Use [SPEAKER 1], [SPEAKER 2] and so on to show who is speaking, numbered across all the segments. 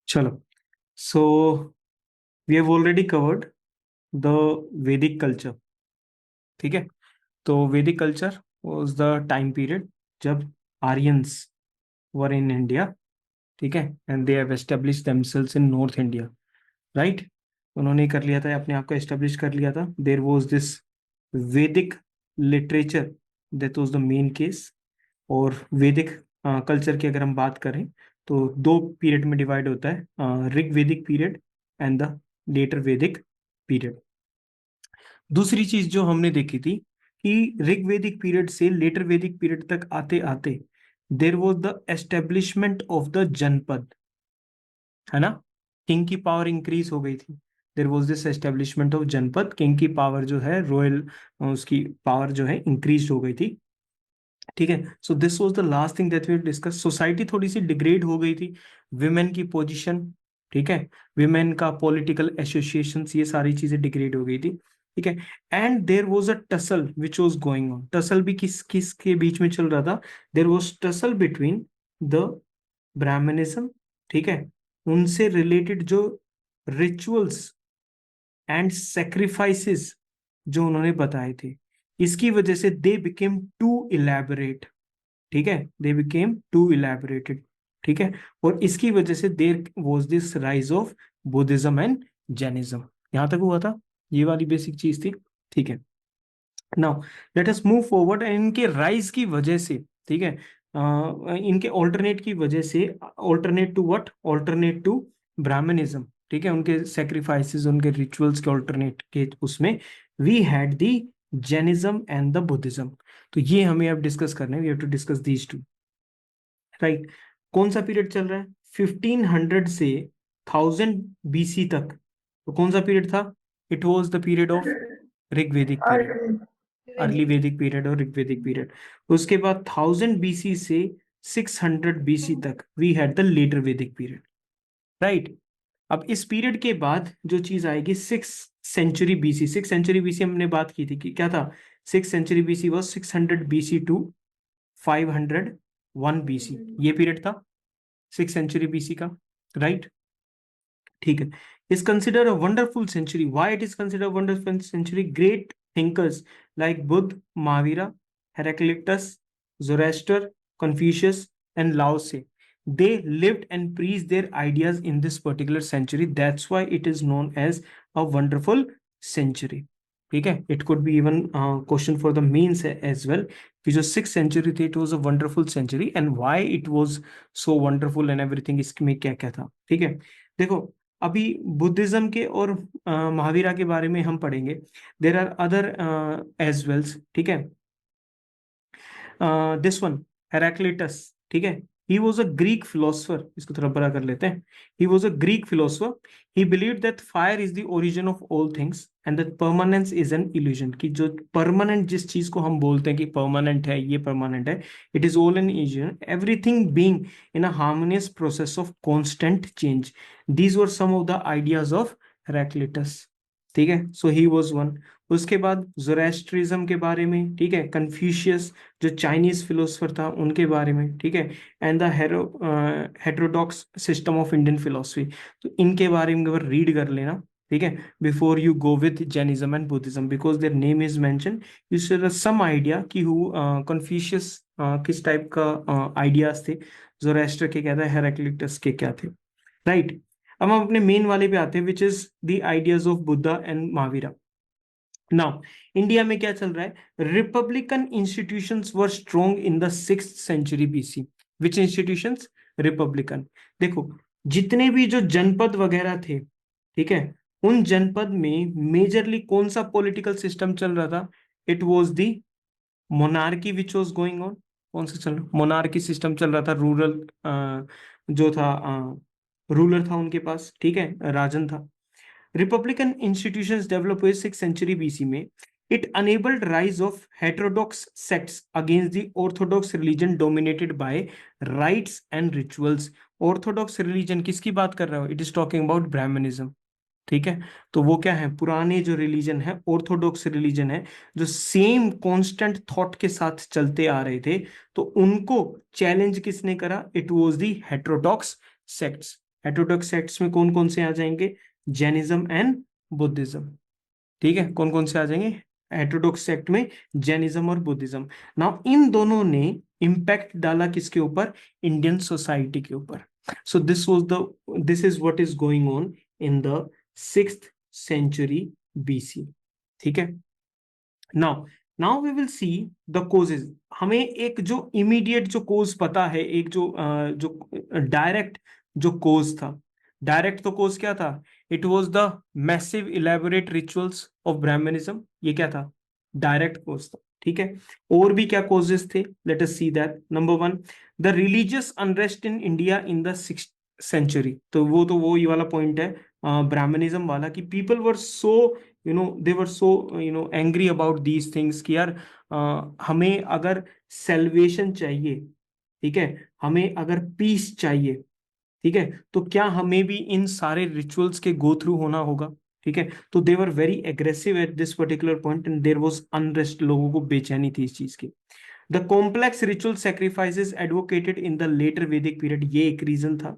[SPEAKER 1] चलो, so we have already covered the Vedic culture. ठीक है, तो Vedic culture was the time period जब आर्यंस वर इन इंडिया। ठीक है, and they have establish themselves in North India. Right, उन्होंने कर लिया था, अपने आप को एस्टेब्लिश कर लिया था। देयर वाज दिस वैदिक literature, that was the main case. और वैदिक कल्चर की अगर हम बात करें तो दो पीरियड में डिवाइड होता है, ऋग वैदिक period and the later Vedic period. दूसरी चीज जो हमने देखी थी कि ऋग वैदिक पीरियड से लेटर वैदिक पीरियड तक आते आते there was the establishment of the जनपद, है ना। किंग की पावर इंक्रीज हो गई थी। There was this establishment of जनपद, किंग की पावर जो है रॉयल, उसकी पावर जो है इंक्रीज हो गई थी। ठीक है, so this was the last thing that we discuss. Society थोड़ी सी डिग्रेड हो गई थी, विमेन की पोजीशन, ठीक है, विमेन का पॉलिटिकल एसोसिएशन, ये सारी चीजें डिग्रेड हो गई थी। ठीक है, and there was a tussle which was going on. Tussle भी किस किस के बीच में चल रहा था? There was tussle between the Brahmanism, ठीक है, उनसे रिलेटेड जो रिचुअल्स एंड सेक्रीफाइसेस जो उन्होंने बताए थे, इसकी वजह से दे बिकेम टू इलेबोरेट। ठीक है, दे बिकेम टू इलेबोरेटेड। ठीक है, और इसकी वजह से there was this rise of Buddhism and Jainism. यहां तक हुआ था, ये वाली बेसिक चीज थी। ठीक है, now let us move forward. And इनके राइज की वजह से, ठीक है, इनके ऑल्टरनेट की वजह से, alternate to what? Alternate to Brahmanism. ठीक है, उनके सेक्रीफाइसेस, उनके रिचुअल्स के ऑल्टरनेट के उसमें we had the Jainism and the Buddhism. तो ये हमें अब डिस्कस करना है, we have to discuss these two. Right, कौन सा पीरियड चल रहा है? 1500 से 1000 BC तक। तो कौन सा पीरियड था? It was the period of Rigvedic period, early वैदिक पीरियड और ऋग्वेदिक पीरियड। उसके बाद 1000 BC से 600 BC तक we had the later Vedic period. Right, अब इस पीरियड के बाद जो चीज आएगी 6th century BC। 6th century BC हमने बात की थी कि क्या था? 6th century BC was 600 BC to 501 BC, ये पीरियड था 6th century BC का। राइट, ठीक है, is consider a wonderful century. Why it is consider wonderful century? Great thinkers like Buddha, Mahavira, Heraclitus, Zoroaster, Confucius and Lao Tzu, they lived and preached their ideas in this particular century. That's why it is known as a wonderful century. ठीक है, it could be even question for the mains as well कि जो 6th century थी it was a wonderful century and why it was so wonderful and everything, इसमें क्या क्या था। ठीक है, देखो, अभी बुद्धिज्म के और महावीरा के बारे में हम पढ़ेंगे। There are other as wells. ठीक है, दिस वन, हेराक्लिटस, ठीक है, he was a Greek philosopher. इसको थोड़ा बड़ा कर लेते हैं। He was a Greek philosopher. He believe that fire is the origin of all things and that permanence is an illusion. कि जो परमानेंट, जिस चीज को हम बोलते हैं कि परमानेंट है, ये परमानेंट है, it is all an illusion, everything being in a harmonious process of constant change. These were some of the ideas of Heraclitus. ठीक है, सो ही वॉज वन। उसके बाद जोरेस्ट्रिज्म के बारे में, ठीक है, कन्फ्यूशियस जो चाइनीज फिलोसफर था उनके बारे में, ठीक है, and the heterodox system of Indian philosophy. तो इनके बारे में अगर रीड कर लेना, ठीक है, before you go with Jainism and Buddhism, because their name is mention, you should have some idea कि हु कन्फ्यूशियस किस टाइप का आइडियाज थे, जोरेस्टर के क्या था, हेराक्लिटस के क्या थे। राइट, अब हम अपने मेन वाले पे आते हैं, विच is the ideas of Buddha and Mahavira. Now India में क्या चल रहा है? Republican institutions were strong in the 6th century BC। Which institutions? Republican. देखो, जितने भी जो जनपद वगैरह थे, ठीक है, उन जनपद में मेजरली कौन सा पॉलिटिकल सिस्टम चल रहा था? It was the monarchy which was going on. कौन सा चल रहा? मोनार्की सिस्टम चल रहा था। रूरल जो था, रूलर था उनके पास, ठीक है, राजन था। रिपब्लिकन इंस्टीट्यूशंस डेवलप हुए 6th century BC में। It enabled rise of heterodox sects against the orthodox religion dominated by rites and rituals. Orthodox religion किसकी बात कर रहा हो? It is talking about Brahmanism. ठीक है, तो वो क्या है? पुराने जो रिलीजन है, ऑर्थोडॉक्स रिलीजन है, जो सेम कांस्टेंट थॉट के साथ चलते आ रहे थे, तो उनको चैलेंज किसने करा? It was the heterodox sects. Heterodox sects में कौन कौन से आ जाएंगे? Jainism and Buddhism. ठीक है, कौन कौन से आ जाएंगे हेटेरोडॉक्स सेक्ट में? जैनिज्म और बुद्धिज्म। नाउ इन दोनों ने इम्पैक्ट डाला किसके ऊपर? इंडियन सोसाइटी के ऊपर। So this is what is going on in the 6th century BC। ठीक है, now now we will see the causes. हमें एक जो इमीडिएट जो कोज पता है, एक जो डायरेक्ट जो कोज था, डायरेक्ट तो कोज क्या था? It was the massive elaborate rituals of Brahmanism. ये क्या था? डायरेक्ट कोज था। ठीक है, और भी क्या कोजेस थे? Let us see that. Number one, the religious unrest in India in the 6th century। तो वो ये वाला पॉइंट है ब्राह्मणिज्म वाला, कि people were so they were so angry about these things कि यार हमें अगर सेल्वेशन चाहिए, ठीक है, हमें अगर पीस चाहिए, ठीक है, तो क्या हमें भी इन सारे रिचुअल्स के गो थ्रू होना होगा? ठीक है, तो they were very aggressive at this particular point and there was unrest. लोगों को बेचैनी थी इस चीज की। The complex ritual sacrifices advocated in the later Vedic period, ये एक रीजन था।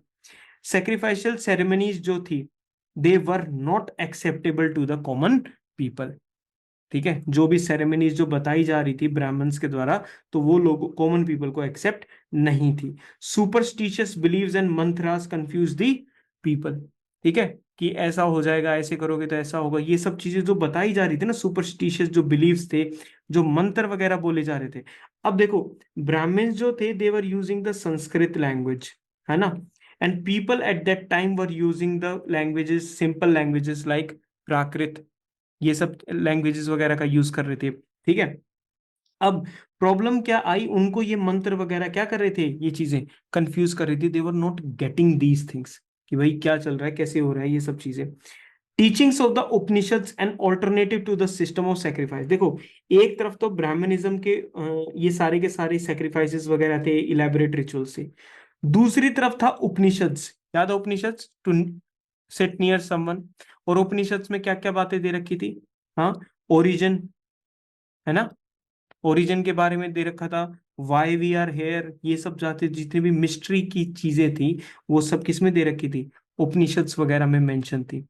[SPEAKER 1] सेक्रीफाइशियल सेरेमनीज जो थी, they were not acceptable to the common people. ठीक है, जो भी सेरेमनीज जो बताई जा रही थी ब्राह्मण्स के द्वारा, तो वो लोग कॉमन पीपल को एक्सेप्ट नहीं थी। Superstitious beliefs and mantras confuse the people. ठीक है, कि ऐसा हो जाएगा, ऐसे करोगे तो ऐसा होगा, ये सब चीजें जो बताई जा रही थी ना, सुपरस्टिशियस जो बिलीव्स थे, जो मंत्र वगैरह बोले जा रहे थे। अब देखो, ब्राह्मण्स जो थे they were using the Sanskrit language, है ना, and people at that time were using the languages, simple languages like Prakrit, ये सब लैंग्वेजेस वगैरह का यूज कर रहे थे। ठीक है, अब प्रॉब्लम क्या आई? उनको ये मंत्र वगैरह क्या कर रहे थे? ये चीजें कंफ्यूज कर रही थी। They were not getting these things, कि भाई क्या चल रहा है, कैसे हो रहा है ये सब चीजें। Teachings of the Upanishads and alternative to the system of sacrifice. देखो, एक तरफ तो ब्राह्मणिज्म के ये सारे के सारे सेक्रीफाइसेस वगैरह थे, इलेबोरेट रिचुअल से। दूसरी तरफ था उपनिषद्स। याद है Upanishads? To sit near someone. और उपनिषद्स में क्या क्या बातें दे रखी थी? हाँ, ओरिजिन, है ना, ओरिजिन के बारे में दे रखा था। वाई वी आर हेयर, ये सब जाते जितनी भी मिस्ट्री की चीजें थी, वो सब किस में दे रखी थी? उपनिषद्स वगैरह में मेंशन थी।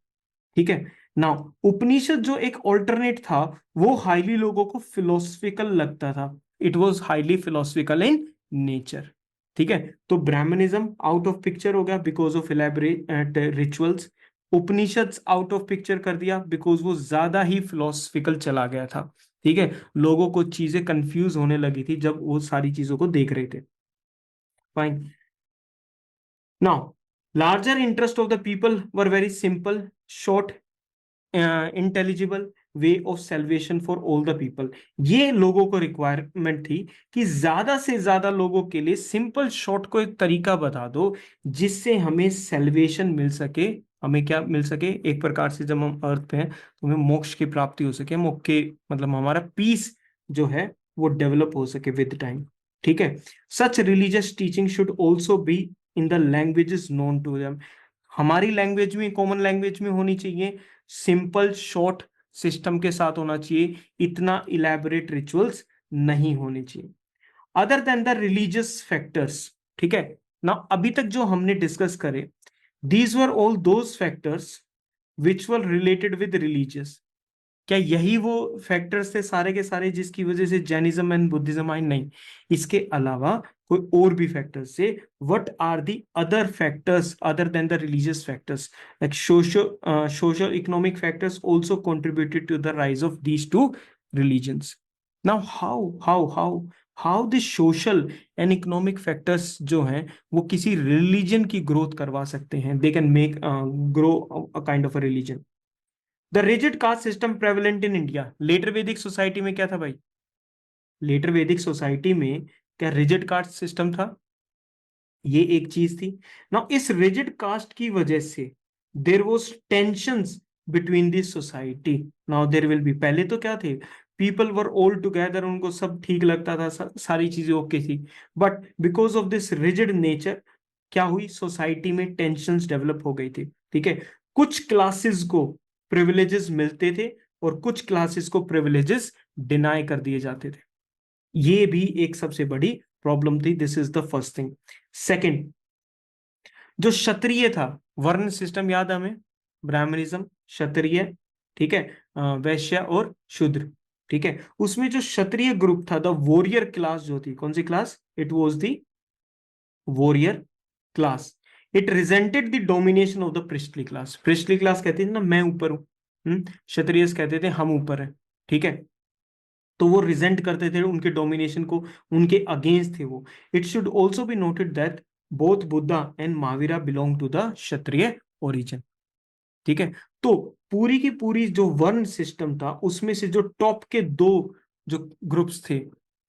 [SPEAKER 1] ठीक है, नाउ उपनिषद जो एक ऑल्टरनेट था, वो हाईली लोगों को फिलोसफिकल लगता था। It was highly philosophical in nature. ठीक है, तो ब्राह्मणिज्म आउट ऑफ पिक्चर हो गया because of elaborate rituals. Upanishads out of picture कर दिया बिकॉज वो ज्यादा ही फिलोसफिकल चला गया था। ठीक है, लोगों को चीजें कंफ्यूज होने लगी थी जब वो सारी चीजों को देख रहे थे। Fine, now larger interest of the people were very simple, short, intelligible way of salvation for all the people. ये लोगों को रिक्वायरमेंट थी कि ज्यादा से ज्यादा लोगों के लिए सिंपल शॉर्ट को एक तरीका बता दो जिससे हमें सेल्वेशन मिल सके। हमें क्या मिल सके? एक प्रकार से जब हम अर्थ पे हैं तो हमें मोक्ष की प्राप्ति हो सके, मोक्ष के मतलब हमारा पीस जो है वो डेवलप हो सके विद टाइम। ठीक है, such religious teaching should also be in the languages known to them. हमारी लैंग्वेज में, कॉमन लैंग्वेज में होनी चाहिए, सिंपल शॉर्ट सिस्टम के साथ होना चाहिए, इतना इलेबोरेट रिचुअल्स नहीं होने चाहिए। Other than the religious factors, ठीक है ना, अभी तक जो हमने डिस्कस करे, these were all those factors which were related with religious. क्या यही वो फैक्टर्स थे सारे के सारे जिसकी वजह से जैनिज्म एंड बुद्धिज्म आई? नहीं, इसके अलावा कोई और भी फैक्टर्स थे। What are the other factors other than the religious factors? Like social economic factors also contributed to the rise of these two religions. Now how this social and economic factors जो हैं वो किसी religion की growth करवा सकते हैं? They can make grow a kind of a religion. The rigid caste system prevalent in India. Later Vedic society में क्या था भाई? लेटर वैदिक सोसाइटी में क्या रिजिड कास्ट सिस्टम था? ये एक चीज थी ना। इस रिजिड कास्ट की वजह से there was tensions between this society. Now there will be, पहले तो क्या थे, पीपल वर ऑल टुगेदर, उनको सब ठीक लगता था, सारी चीजें ओके थी। But because of this rigid nature क्या हुई? सोसाइटी में टेंशंस डेवलप हो गई थी। ठीक है, कुछ क्लासेस को प्रिविलेजेस मिलते थे और कुछ क्लासेस को प्रिविलेजेस डिनाई कर दिए जाते थे। ये भी एक सबसे बड़ी प्रॉब्लम थी। This is the first thing. Second, जो क्षत्रिय था, वर्ण सिस्टम याद है हमें, ब्राह्मणिज्म, क्षत्रिय, ठीक है, वैश्य और शूद्र, ठीक है। उसमें जो क्षत्रिय ग्रुप था, द वॉरियर क्लास जो थी, कौन सी class, it was the warrior class. It resented the domination of the priestly class. Priestly class कहते थे ना मैं ऊपर हूं, क्षत्रिय कहते थे हम ऊपर है, ठीक है। तो वो रिजेंट करते थे उनके डोमिनेशन को, उनके अगेंस्ट थे वो। It should also be noted that both Buddha and Mahavira belong to the Kshatriya origin, ठीक है। तो पूरी की पूरी जो वर्ण सिस्टम था उसमें से जो टॉप के दो जो ग्रुप्स थे,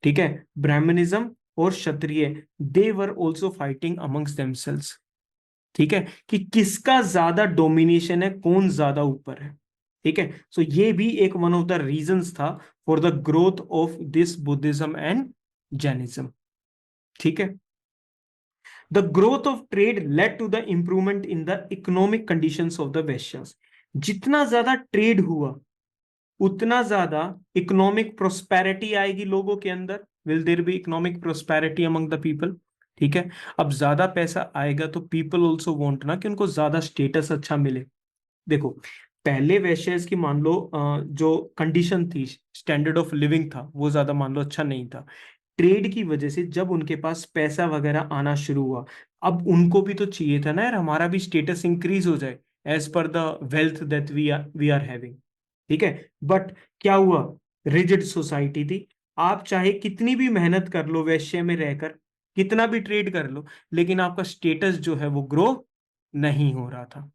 [SPEAKER 1] ठीक है, ब्राह्मणिज्म और Kshatriya, they were also fighting amongst themselves, ठीक है, कि किसका ज्यादा डोमिनेशन है, कौन ज्यादा ऊपर है, ठीक है। सो ये भी एक वन ऑफ द रीजंस था for the growth of this Buddhism and Jainism, ठीक है। The growth of trade led to the improvement in the economic conditions of the Vaishyas. जितना ज्यादा ट्रेड हुआ उतना ज्यादा इकोनॉमिक प्रोस्पेरिटी आएगी लोगों के अंदर, will there be economic prosperity among the people, ठीक है। अब ज्यादा पैसा आएगा तो पीपल ऑल्सो वांट ना कि उनको ज्यादा स्टेटस अच्छा मिले। देखो, पहले वैश्यस की मान लो जो कंडीशन थी, स्टैंडर्ड ऑफ लिविंग था, वो ज्यादा मान लो अच्छा नहीं था। ट्रेड की वजह से जब उनके पास पैसा वगैरह आना शुरू हुआ, अब उनको भी तो चाहिए था ना यार, हमारा भी स्टेटस इंक्रीज हो जाए as per the wealth that we are having, ठीक है। बट क्या हुआ, रिजिड सोसाइटी थी। आप चाहे कितनी भी मेहनत कर लो वैश्य में रहकर, कितना भी ट्रेड कर लो, लेकिन आपका स्टेटस जो है वो ग्रो नहीं हो रहा था,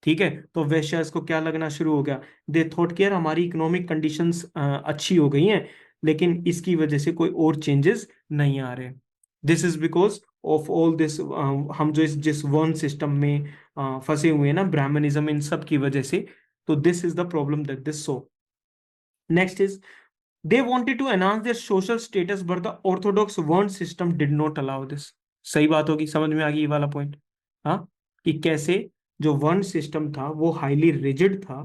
[SPEAKER 1] ठीक है। तो वैश्यास को क्या लगना शुरू हो गया, दे थॉट कि यार हमारी इकोनॉमिक कंडीशंस अच्छी हो गई हैं, लेकिन इसकी वजह से कोई और चेंजेस नहीं आ रहे। This is because of all this, हम जो इस जिस वर्ण सिस्टम में फंसे हुए हैं ना, ब्राह्मणिज्म, इन सब की वजह से। तो this is the problem that this so. Next is, they wanted to enhance their social status but the orthodox word system did not allow this। सही बात होगी, समझ में आ गई ये वाला पॉइंट, हाँ, कि कैसे जो वर्ण सिस्टम था वो हाईली रिजिड था,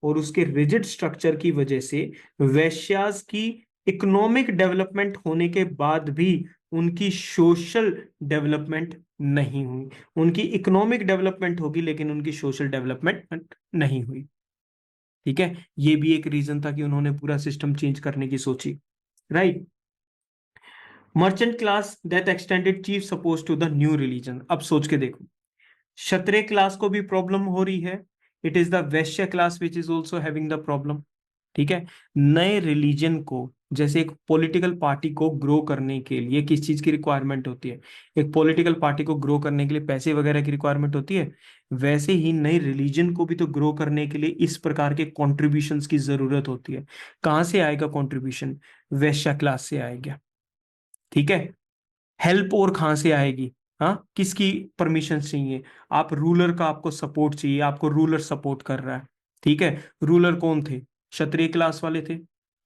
[SPEAKER 1] और उसके रिजिड स्ट्रक्चर की वजह से वैश्यास की इकोनॉमिक डेवलपमेंट होने के बाद भी उनकी सोशल डेवलपमेंट नहीं हुई। उनकी इकोनॉमिक डेवलपमेंट होगी लेकिन उनकी सोशल डेवलपमेंट नहीं हुई, ठीक है। ये भी एक रीजन था कि उन्होंने पूरा सिस्टम चेंज करने की सोची, right. Merchant class that extended chief support to the new religion. अब सोच के देखो, क्षत्रिय क्लास को भी प्रॉब्लम हो रही है, it is the Vysya class which is also having the problem, ठीक है। नए रिलीजन को, जैसे एक पॉलिटिकल पार्टी को ग्रो करने के लिए किस चीज की रिक्वायरमेंट होती है, एक पॉलिटिकल पार्टी को ग्रो करने के लिए पैसे वगैरह की रिक्वायरमेंट होती है, वैसे ही नए रिलीजन को भी तो ग्रो करने के लिए इस प्रकार के कॉन्ट्रीब्यूशंस की जरूरत होती है। कहाँ से आएगा कॉन्ट्रीब्यूशन, वैश्य क्लास से आएगा, ठीक है। हेल्प और कहाँ से आएगी, हाँ, किसकी परमिशन चाहिए, आप रूलर का, आपको सपोर्ट चाहिए, आपको रूलर सपोर्ट कर रहा है, ठीक है। रूलर कौन थे, क्षत्रिय क्लास वाले थे,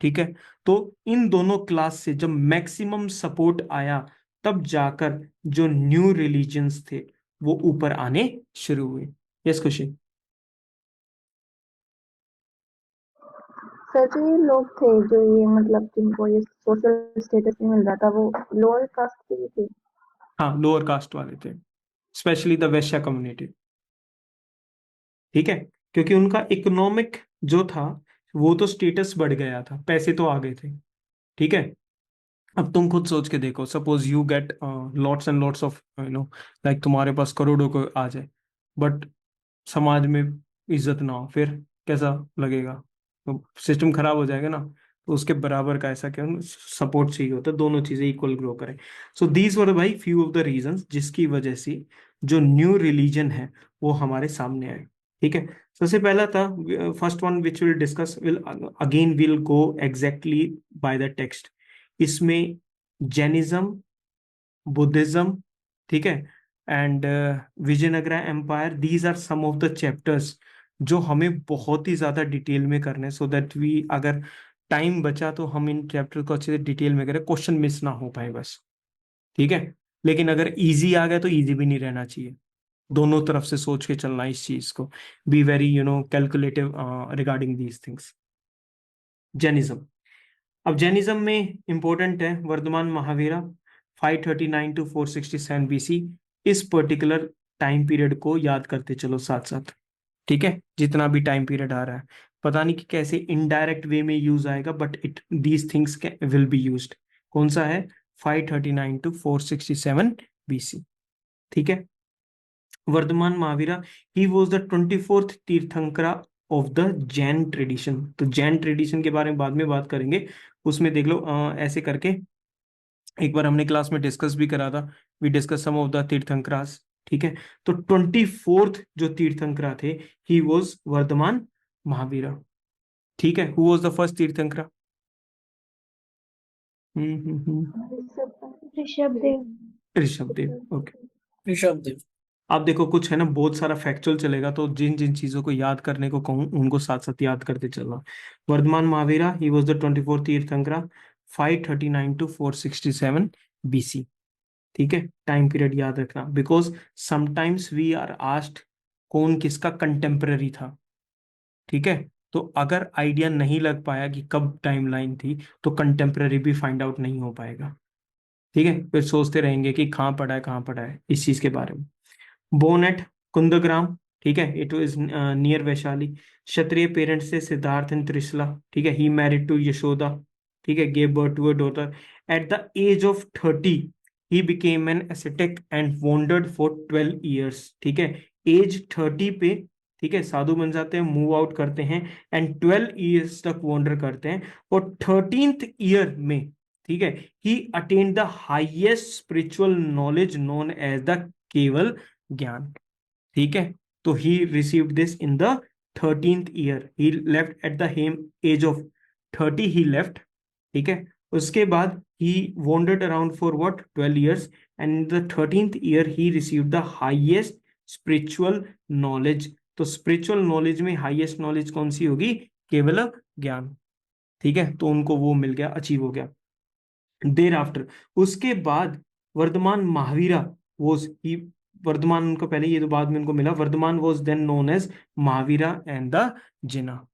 [SPEAKER 1] ठीक है। तो इन दोनों क्लास से जब मैक्सिमम सपोर्ट आया, तब जाकर जो न्यू रिलीजन्स थे वो ऊपर आने शुरू हुए। यस खुशी।
[SPEAKER 2] सर जो ये लोग थे जो ये मतलब जिनको ये सोशल स्टेटस नहीं मिल रहा था वो लोअर कास्ट के ही थे।
[SPEAKER 1] हाँ, लोअर कास्ट वाले थे, स्पेशली द वैश्य कम्युनिटी, ठीक है। क्योंकि उनका इकोनॉमिक जो था वो तो स्टेटस बढ़ गया था, पैसे तो आ गए थे, ठीक है। अब तुम खुद सोच के देखो, suppose you get lots and lots of like तुम्हारे पास करोड़ों को आ जाए, बट समाज में इज्जत ना हो, फिर कैसा लगेगा, तो सिस्टम खराब हो जाएगा ना। तो उसके बराबर का ऐसा क्या सपोर्ट चाहिए होता है, दोनों चीजें इक्वल ग्रो करें। सो दीज वर भाई फ्यू ऑफ द रीजंस जिसकी वजह से जो न्यू रिलीजन है वो हमारे सामने आए, ठीक है। सबसे पहला था, first one which will discuss, will again will go exactly by the text. इसमें जैनिज्म, बुद्धिज्म, ठीक है, and Vijayanagara empire, these are some of the chapters जो हमें बहुत ही ज्यादा डिटेल में करने, सो दैट वी, अगर टाइम बचा तो हम इन चैप्टर को अच्छे से डिटेल में करें, क्वेश्चन मिस ना हो पाए बस, ठीक है। लेकिन अगर इजी आ गया तो इजी भी नहीं रहना चाहिए, दोनों तरफ से सोच के चलना इस चीज को, be very calculative regarding these things. Jainism, अब जैनिज्म में इंपॉर्टेंट है वर्धमान महावीरा, 539 to 467 BC। इस पर्टिकुलर टाइम पीरियड को याद करते चलो साथ साथ, ठीक है, जितना भी टाइम पीरियड आ रहा है। पता नहीं कि कैसे इनडायरेक्ट वे में यूज आएगा, but it these things will be used. कौन सा है? 539 टू 467 बीसी, ठीक है। Vardhaman Mahavira, he was the 24th Tirthankara of the Jain tradition. तो जैन ट्रेडिशन के बारे में बाद में बात करेंगे। उसमें देख लो ऐसे करके, एक बार हमने क्लास में डिस्कस भी करा था, we discuss some of the Tirthankaras, ठीक है। तो 24th जो तीर्थंकरा थे, ही वॉज वर्धमान महावीरा, ठीक है। Who was the first Tirthankara? Hmm.
[SPEAKER 2] Rishabh Dev.
[SPEAKER 1] Rishabh Dev, okay.
[SPEAKER 3] Rishabh Dev.
[SPEAKER 1] आप देखो कुछ है ना, बहुत सारा फैक्चुअल चलेगा, तो जिन जिन चीजों को याद करने को कहूँ उनको साथ साथ याद करते चलना। Vardhaman Mahavira, he was the 24th Tirthankara, 539 to 467 BC, ठीक है। टाइम पीरियड याद रखना, because sometimes we are asked कौन किसका कंटेम्पररी था, ठीक है। तो अगर आइडिया नहीं लग पाया कि कब टाइमलाइन थी, तो कंटेम्पररी भी फाइंड आउट नहीं हो पाएगा, ठीक है। फिर सोचते रहेंगे कि कहाँ पढ़ा है इस चीज के बारे में। बोर्न एट कुंदग्राम, ठीक है, it was near Vaishali. Kshatriya parents से सिद्धार्थ एंड त्रिशला, ठीक है। ही मैरिड टू यशोदा, ठीक है, gave birth to a daughter. At the age of 30 he became an ascetic and wandered for 12 years, ठीक है। एज 30 पे, ठीक है, साधु बन जाते हैं, मूव आउट करते हैं, एंड 12 ईयर्स तक वॉन्डर करते हैं। और 13th ईयर में, ठीक है, he attained the highest spiritual knowledge known as the केवल ज्ञान, ठीक है। तो he received this in the 13th year, he left at the हेम एज ऑफ 30, ही लेफ्ट, ठीक है। उसके बाद he wandered around for what 12 years, and in the 13th year he received the highest spiritual knowledge. तो spiritual knowledge में highest knowledge कौन सी होगी? केवल ज्ञान, ठीक है। तो उनको वो मिल गया, अचीव हो गया। देर आफ्टर, उसके बाद वर्धमान महावीरा वॉज ही, वर्धमान उनको पहले, ये तो बाद में उनको मिला। Vardhaman was then known as Mahavira and the Jina,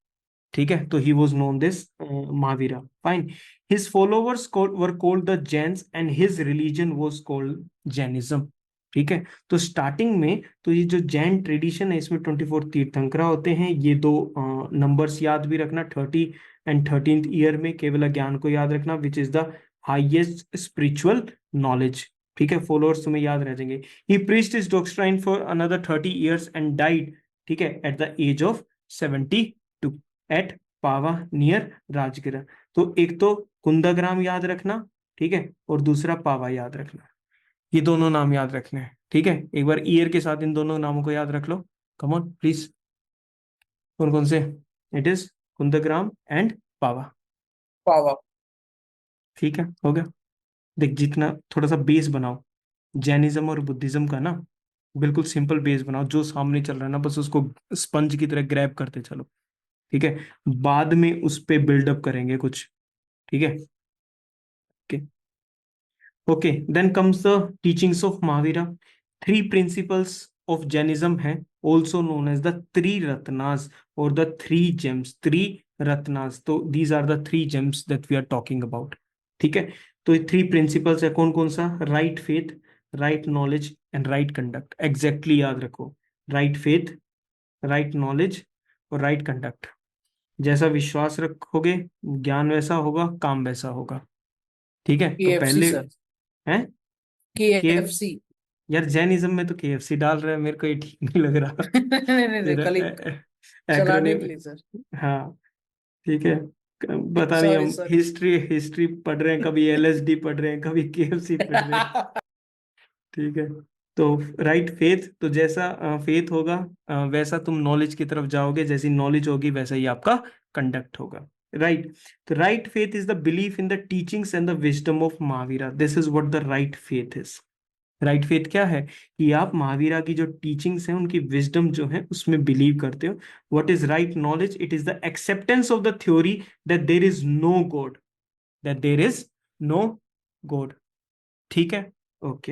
[SPEAKER 1] ठीक है। तो he was known this Mahavira, fine. His followers were called the Jains and his religion was called Jainism, ठीक है। तो स्टार्टिंग में तो ये जो जैन ट्रेडिशन है, इसमें 24 तीर्थंकरा होते हैं। ये दो नंबर्स याद भी रखना, 30 एंड 13th ईयर में केवल ज्ञान को याद रखना, which is the highest spiritual knowledge, ठीक है। फॉलोअर्स तुम्हें याद रह जाएंगे। He preached his doctrine for another 30 years and died, ठीक है, at the age of 72 at Pava near Rajgira. तो एक तो कुंदग्राम याद रखना, ठीक है, और दूसरा पावा याद रखना। ये दोनों नाम याद रखने हैं, ठीक है। एक बार ईयर के साथ इन दोनों नामों को याद रख लो, कम ऑन प्लीज। कौन कौन से? इट इज कुंदग्राम एंड पावा,
[SPEAKER 3] पावा।
[SPEAKER 1] ठीक है, हो गया। देख, जितना थोड़ा सा बेस बनाओ जैनिज्म और बुद्धिज्म का ना, बिल्कुल सिंपल बेस बनाओ, जो सामने चल रहा है ना बस उसको स्पंज की तरह ग्रैब करते चलो, ठीक है। बाद में उस पे बिल्डअप करेंगे कुछ, ठीक है। Okay, okay, then comes the teachings of Mahavira. Three principles of Jainism है, also known as the three ratnas और the three gems, three ratnas. तो these are the three gems that we are talking about, ठीक है। तो ये थ्री प्रिंसिपल्स है, कौन कौन सा? Right faith, right knowledge and right conduct. Exactly याद रखो, राइट फेथ, राइट नॉलेज और राइट कंडक्ट। जैसा विश्वास रखोगे, ज्ञान वैसा होगा, काम वैसा होगा, ठीक है। तो
[SPEAKER 3] केएफसी
[SPEAKER 1] पहले
[SPEAKER 3] सर।
[SPEAKER 1] है के,
[SPEAKER 3] केएफसी।
[SPEAKER 1] यार जैनिज्म में तो केएफसी डाल रहे हैं, मेरे को ये ठीक नहीं लग रहा।
[SPEAKER 3] नहीं नहीं नहीं,
[SPEAKER 1] तेरा
[SPEAKER 3] खाली चलाने
[SPEAKER 1] एक्रोनिम,
[SPEAKER 3] के लिए सर।
[SPEAKER 1] हाँ, ठीक है। पता नहीं,
[SPEAKER 3] सॉरी
[SPEAKER 1] हम
[SPEAKER 3] सर।
[SPEAKER 1] हिस्ट्री हिस्ट्री पढ़ रहे हैं, कभी एलएसडी पढ़ रहे हैं, कभी केएफसी पढ़ रहे हैं, ठीक है। तो राइट फेथ, तो जैसा फेथ होगा वैसा तुम नॉलेज की तरफ जाओगे, जैसी नॉलेज होगी वैसा ही आपका कंडक्ट होगा, राइट। तो right faith is the belief in the teachings and the wisdom of Mahavira, this is what the right faith is. Right faith क्या है? कि आप महावीरा की जो टीचिंग्स हैं, उनकी विजडम जो है उसमें बिलीव करते हो। What is right knowledge? It is the acceptance of the theory that there is no god, that there is no god, ठीक है, okay.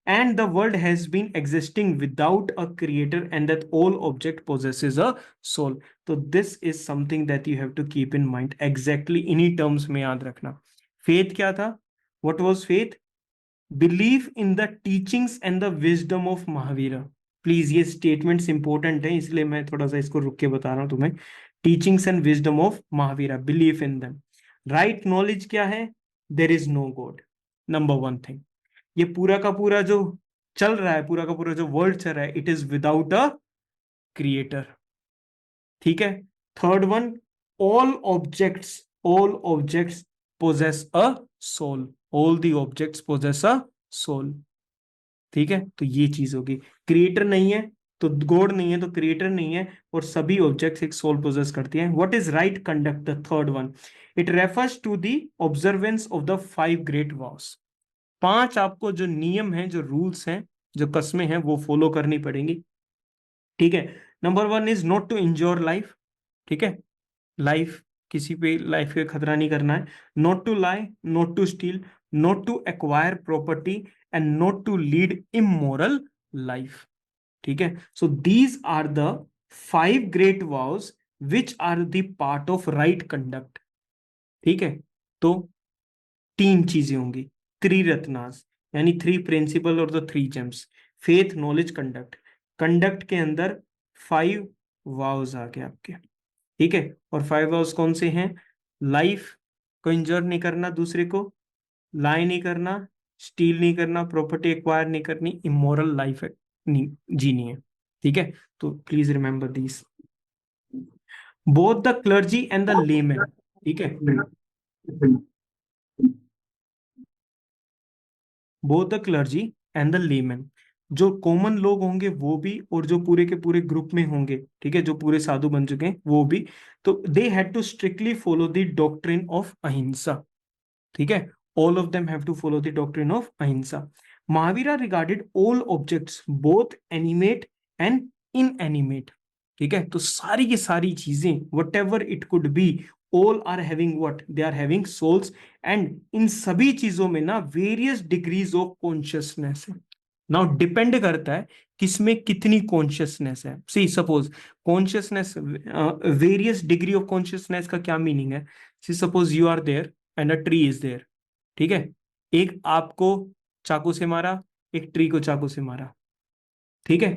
[SPEAKER 1] And the world has been existing without a creator and that all object possesses a soul. तो this is something that you have to keep in mind, exactly इन्हीं terms में याद रखना। Faith क्या था? What was faith? Belief in the teachings and the wisdom of Mahavira. Please, ये statements important है, इसलिए मैं थोड़ा सा इसको रुक के बता रहा हूं तुम्हें। Teachings and wisdom of Mahavira, believe in them. Right knowledge क्या है? There is no god, number one thing. ये पूरा का पूरा जो चल रहा है, पूरा का पूरा जो वर्ल्ड चल रहा है, it is without a creator. ठीक है। Third one, all objects, all objects possess a soul, all the objects possess a soul. ठीक है, तो ये चीज होगी। क्रिएटर नहीं है तो गॉड नहीं है, तो क्रिएटर नहीं है, और सभी ऑब्जेक्ट्स एक सोल पोजेस करती हैं। What is right conduct, the third one? It refers to the observance of the 5 great vows. 5 आपको जो नियम हैं, जो रूल्स हैं, जो कस्में हैं, वो फॉलो करनी पड़ेंगी। ठीक है। Number one is not to injure life. ठीक है, लाइफ, किसी पे लाइफ का खतरा नहीं करना है। Not to lie, not to steal, not to acquire property, and not to lead immoral life. ठीक है, so these are the 5 great vows which are the part of right conduct. ठीक है, तो 3 चीजें होंगी, त्रिरत्नास, यानी 3 प्रिंसिपल और the 3 James. Faith, knowledge, conduct. Conduct के अंदर 5 वाउस आ गए आपके। ठीक है, और 5 वाउस कौन से हैं? लाइफ को इंजर नहीं करना, दूसरे को लाई नहीं करना, स्टील नहीं करना, प्रॉपर्टी एक्वायर नहीं करनी, इमोरल लाइफ नहीं जीनी है। ठीक है, तो please remember this. Both the clergy and the layman. ठीक है, both the clergy and the layman, जो कॉमन लोग होंगे वो भी, और जो पूरे के पूरे ग्रुप में होंगे, ठीक है, जो पूरे साधु बन चुके हैं वो भी, तो they had to strictly follow the doctrine of ahimsa. ठीक है, all of them have to follow the doctrine of ahimsa. Mahavira regarded all objects both animate and inanimate. ठीक है, तो सारी की सारी चीजें, whatever it could be, all are having what, they are having souls, and in सभी चीजों में ना वेरियस डिग्रीज ऑफ कॉन्शियसनेस है। नाउ डिपेंड करता है किसमें कितनी कॉन्शियसनेस है। See suppose consciousness, various degree of consciousness का क्या मीनिंग है? See suppose you are there and a tree is there. ठीक है, एक आपको चाकू से मारा, एक ट्री को चाकू से मारा। ठीक है,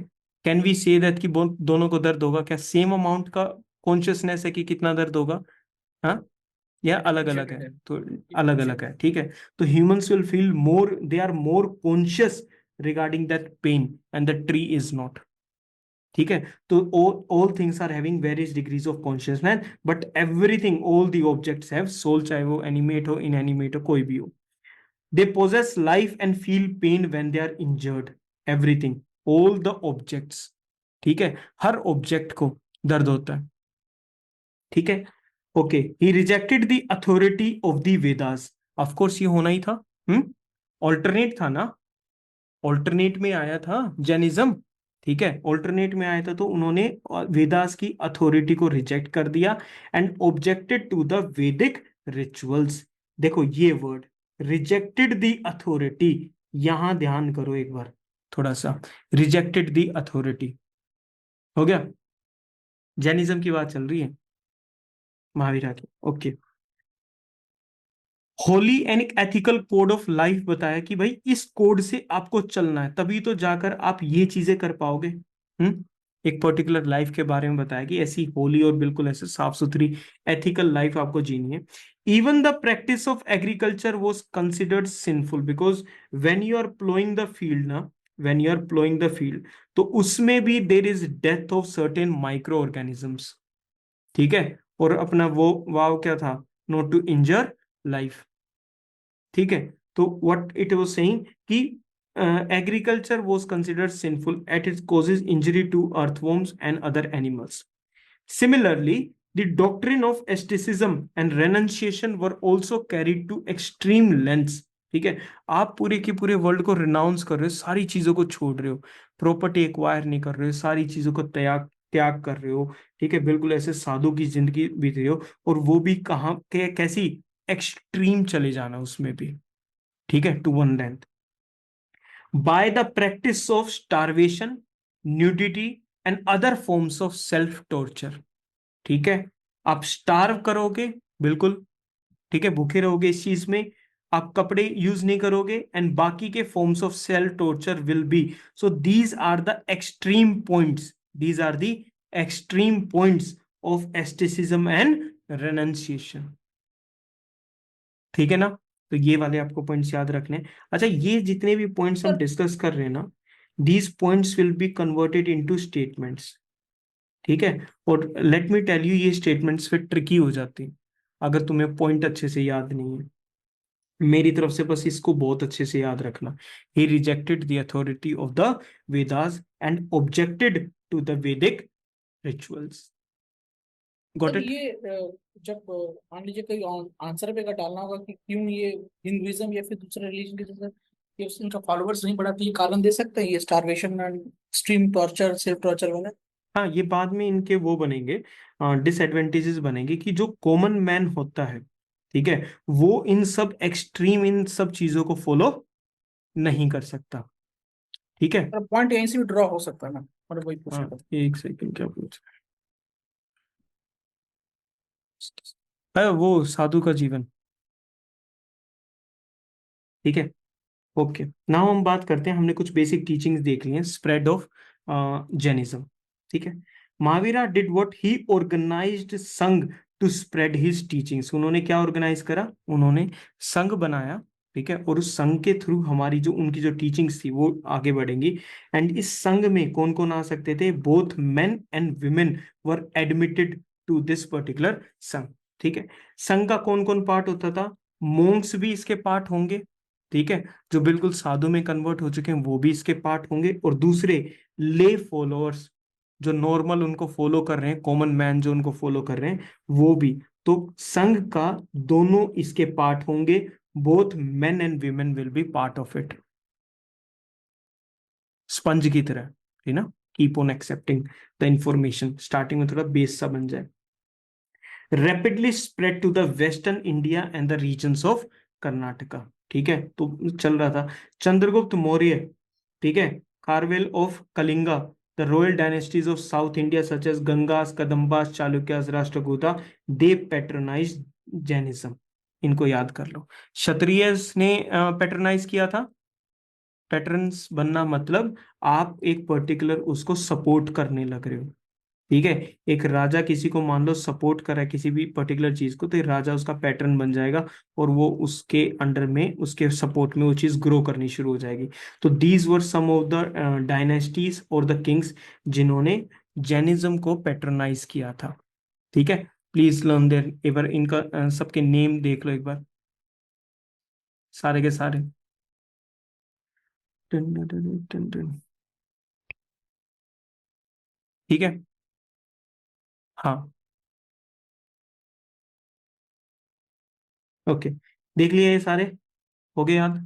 [SPEAKER 1] कैन वी से दैट कि दोनों को दर्द होगा? क्या सेम अमाउंट का कॉन्शियसनेस है कि कितना दर्द होगा? हाँ, या अलग अलग है?
[SPEAKER 3] डिफरेंट है,
[SPEAKER 1] तो अलग अलग
[SPEAKER 3] डिफरेंट।
[SPEAKER 1] है। ठीक है, तो humans will feel more, they are more conscious regarding that pain, and the tree is not. ठीक है, तो all things are having various degrees of consciousness, but everything, all the objects have soul, चाहे वो animate हो, inanimate हो, कोई भी हो। They possess life and feel pain when they are injured. Everything, all the objects। ठीक है, हर object को दर्द होता है। ठीक है, okay. He rejected the authority of the Vedas. Of course ये होना ही था। ऑल्टरनेट था ना, ऑल्टरनेट में आया था जैनिज्म। ठीक है, ऑल्टरनेट में आया था, तो उन्होंने वेदास की अथॉरिटी को रिजेक्ट कर दिया, and objected to the Vedic rituals. देखो ये वर्ड, रिजेक्टेड द अथॉरिटी, यहां ध्यान करो एक बार थोड़ा सा। रिजेक्टेड द अथॉरिटी हो गया, जैनिज्म की बात चल रही है, महावीरा की। Okay, Holi and ethical code of life बताया कि भाई इस कोड से आपको चलना है, तभी तो जाकर आप ये चीजें कर पाओगे। एक पर्टिकुलर लाइफ के बारे में बताया कि ऐसी होली और बिल्कुल ऐसे साफ सुथरी एथिकल लाइफ आपको जीनी है। Even the practice of agriculture was considered sinful, because when you are ploughing the field ना, when you are ploughing the field, तो उसमें भी there is death of certain micro organisms. ठीक है, और अपना वो वाव क्या था? Not to injure life. ठीक है, तो व्हाट इट वाज सेइंग कि agriculture was considered sinful at it causes injury to earthworms and other animals. Similarly, the doctrine of asceticism and renunciation were also carried to extreme lengths। ठीक है, आप पूरे के पूरे वर्ल्ड को renounce कर रहे हो, सारी चीजों को छोड़ रहे हो, प्रॉपर्टी एक्वायर नहीं कर रहे हो, सारी चीजों को त्याग त्याग कर रहे हो। ठीक है, बिल्कुल ऐसे साधु की जिंदगी बीत रही हो, और वो भी कहाँ कैसी एक्सट्रीम चले जाना उसमें भी। ठीक है, to one length, by the practice of starvation, nudity and other forms of self torture. ठीक है, आप स्टार्व करोगे, बिल्कुल, ठीक है, भूखे रहोगे इस चीज में, आप कपड़े यूज नहीं करोगे, एंड बाकी के forms of self torture will be, so these are the extreme points, these are the extreme points of asceticism and renunciation. ठीक है ना? तो ये वाले आपको पॉइंट्स याद रखने हैं। अच्छा, ये जितने भी पॉइंट्स हम डिस्कस कर रहे हैं ना, these points will be converted into statements. ठीक है? और लेट मी टेल यू, ये स्टेटमेंट्स फिर ट्रिकी हो जाती हैं अगर तुम्हें पॉइंट अच्छे से याद नहीं है। मेरी तरफ से बस इसको बहुत अच्छे से याद रखना। He rejected the authority of the Vedas and objected to the Vedic rituals. Got
[SPEAKER 3] sir
[SPEAKER 1] it?
[SPEAKER 3] ये जब मान लीजिए कोई आंसर पे अगर डालना होगा कि क्यों ये हिंदुइज्म या फिर दूसरे रिलीजन के जैसे कि इनका फॉलोअर्स नहीं बढ़ा, तो ये कारण दे सकते हैं, ये starvation and extreme torture, self torture वाला।
[SPEAKER 1] हाँ, ये बाद में इनके वो बनेंगे, डिसएडवांटेजेस बनेंगे कि जो कॉमन मैन होता है, ठीक है, वो इन सब एक्सट्रीम, इन सब चीजों को फॉलो नहीं कर सकता। ठीक है?
[SPEAKER 3] पर पॉइंट यहीं से भी ड्रॉ हो सकता है ना, मतलब वही पूछना
[SPEAKER 1] हाँ,
[SPEAKER 3] था।
[SPEAKER 1] एक सेकंड, क्या पूछ रहा है? वो साधु का जीवन। ठीक है? ओके, नाउ हम बात करते हैं, हमने कुछ बेसिक टीचिंग्स देख ली हैं, स्प्रेड ऑफ जैनिज्म। ठीक है? Mahavira did what, he organized Sangha to spread his teachings. उन्होंने क्या ऑर्गेनाइज करा? उन्होंने संघ बनाया। ठीक है? और उस संघ के थ्रू हमारी जो उनकी जो टीचिंग्स थी वो आगे बढ़ेंगी। एंड इस संघ में कौन कौन आ सकते थे? Both men and women were admitted to this particular Sangha. ठीक है? संघ का कौन कौन पार्ट होता था? मोंक्स भी इसके पार्ट होंगे। ठीक है? जो बिल्कुल साधु में कन्वर्ट हो चुके हैं वो भी इसके पार्ट होंगे, और दूसरे ले फॉलोअर्स जो नॉर्मल उनको फॉलो कर रहे हैं, कॉमन मैन जो उनको फॉलो कर रहे हैं, वो भी। तो संघ का दोनों इसके पार्ट होंगे, both men and women will be part of it, sponge की तरह। है ना? Keep on accepting the information, starting में थोड़ा बेस सा बन जाए। Rapidly spread to the western India and the regions of Karnataka. ठीक है? तो चल रहा था चंद्रगुप्त मौर्य, ठीक है, Kharavela of Kalinga, the royal dynasties of South India such as Gangas, Kadambas, Chalukyas, Rashtrakuta, they patronize Jainism. इनको याद कर लो। क्षत्रियस ने पैट्रोनाइज किया था। पैटर्न्स बनना मतलब आप एक पर्टिकुलर उसको सपोर्ट करने लग रहे हो। ठीक है? एक राजा किसी को मान लो सपोर्ट कर रहा है किसी भी पर्टिकुलर चीज को, तो ये राजा उसका पैटर्न बन जाएगा, और वो उसके अंडर में, उसके सपोर्ट में वो चीज ग्रो करनी शुरू हो जाएगी। तो these were some of the dynasties और द किंग्स जिन्होंने जैनिज्म को पैट्रनाइज किया था। ठीक है? प्लीज लर्न देयर, एक बार इनका सबके नेम देख लो एक बार, सारे के सारे। टन, टन, टन, टन, टन। ठीक है? हाँ, ओके, देख लिए ये सारे, हो गए याद?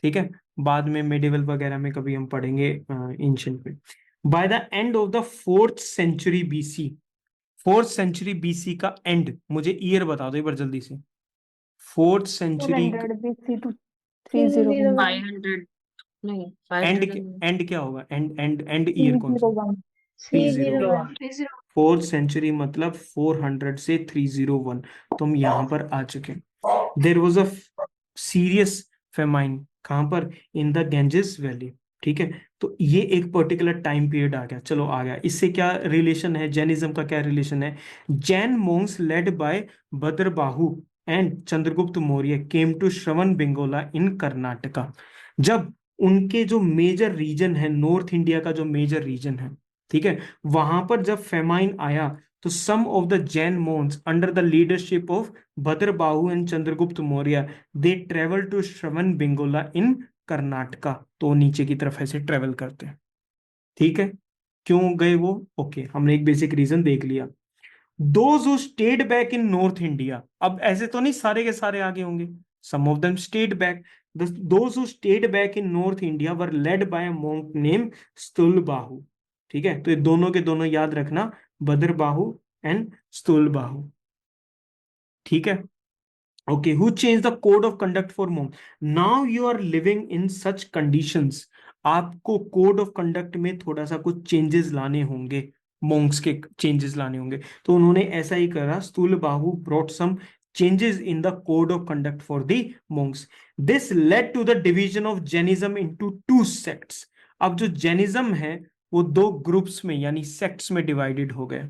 [SPEAKER 1] ठीक है? बाद में मेडिवल वगैरह में कभी हम पढ़ेंगे एंशिएंट में। By the end of the 4th century BC, 4th century BC का एंड, मुझे ईयर बता दो एक बार जल्दी से। 4th century
[SPEAKER 2] 200 BC to 301
[SPEAKER 4] 500 नहीं,
[SPEAKER 1] एंड,
[SPEAKER 4] 500
[SPEAKER 1] एंड क्या होगा? एंड ईयर कौन सा?
[SPEAKER 2] 301
[SPEAKER 1] 301।
[SPEAKER 4] 301
[SPEAKER 1] 4th century मतलब 400 से 301, तो हम यहाँ पर आ चुके हैं। देर वॉज अ सीरियस फेमाइन, कहाँ पर? In the Ganges valley. ठीक है? तो ये एक पर्टिकुलर टाइम पीरियड आ गया, चलो आ गया। इससे क्या रिलेशन है? जैनिज्म का क्या रिलेशन है? Jain monks led by Bhadrabahu and Chandragupta Maurya came to Shravana Belagola in Karnataka. जब उनके जो मेजर रीजन है, नॉर्थ इंडिया का जो मेजर रीजन है, ठीक है, वहां पर जब फेमाइन आया, तो some of the Jain monks under the leadership of Bhadrabahu and Chandragupta Maurya, they travel to Shravana Belagola in Karnataka. तो नीचे की तरफ ऐसे ट्रेवल करते हैं। ठीक है? क्यों गए वो? ओके, हमने एक बेसिक रीजन देख लिया। Those who stayed back in North India, अब ऐसे तो नहीं सारे के सारे आगे होंगे, some of them stayed back. Those who stayed back in North India were led by a monk name Sthulabahu. ठीक है? तो ये दोनों के दोनों याद रखना, भद्रबाहु एंड स्तुलबाहु। ठीक है? Okay, who changed the code of conduct for monk? Now you are living in such conditions. आपको कोड ऑफ कंडक्ट में थोड़ा सा कुछ चेंजेस लाने होंगे, मॉन्क्स के चेंजेस लाने होंगे। तो उन्होंने ऐसा ही करा, Sthula Bahu brought some changes in the code of conduct for the monks. This led to the division of Jainism into two sects. अब जो जैनिज्म है वो दो ग्रुप्स में यानी सेक्ट्स में डिवाइडेड हो गए,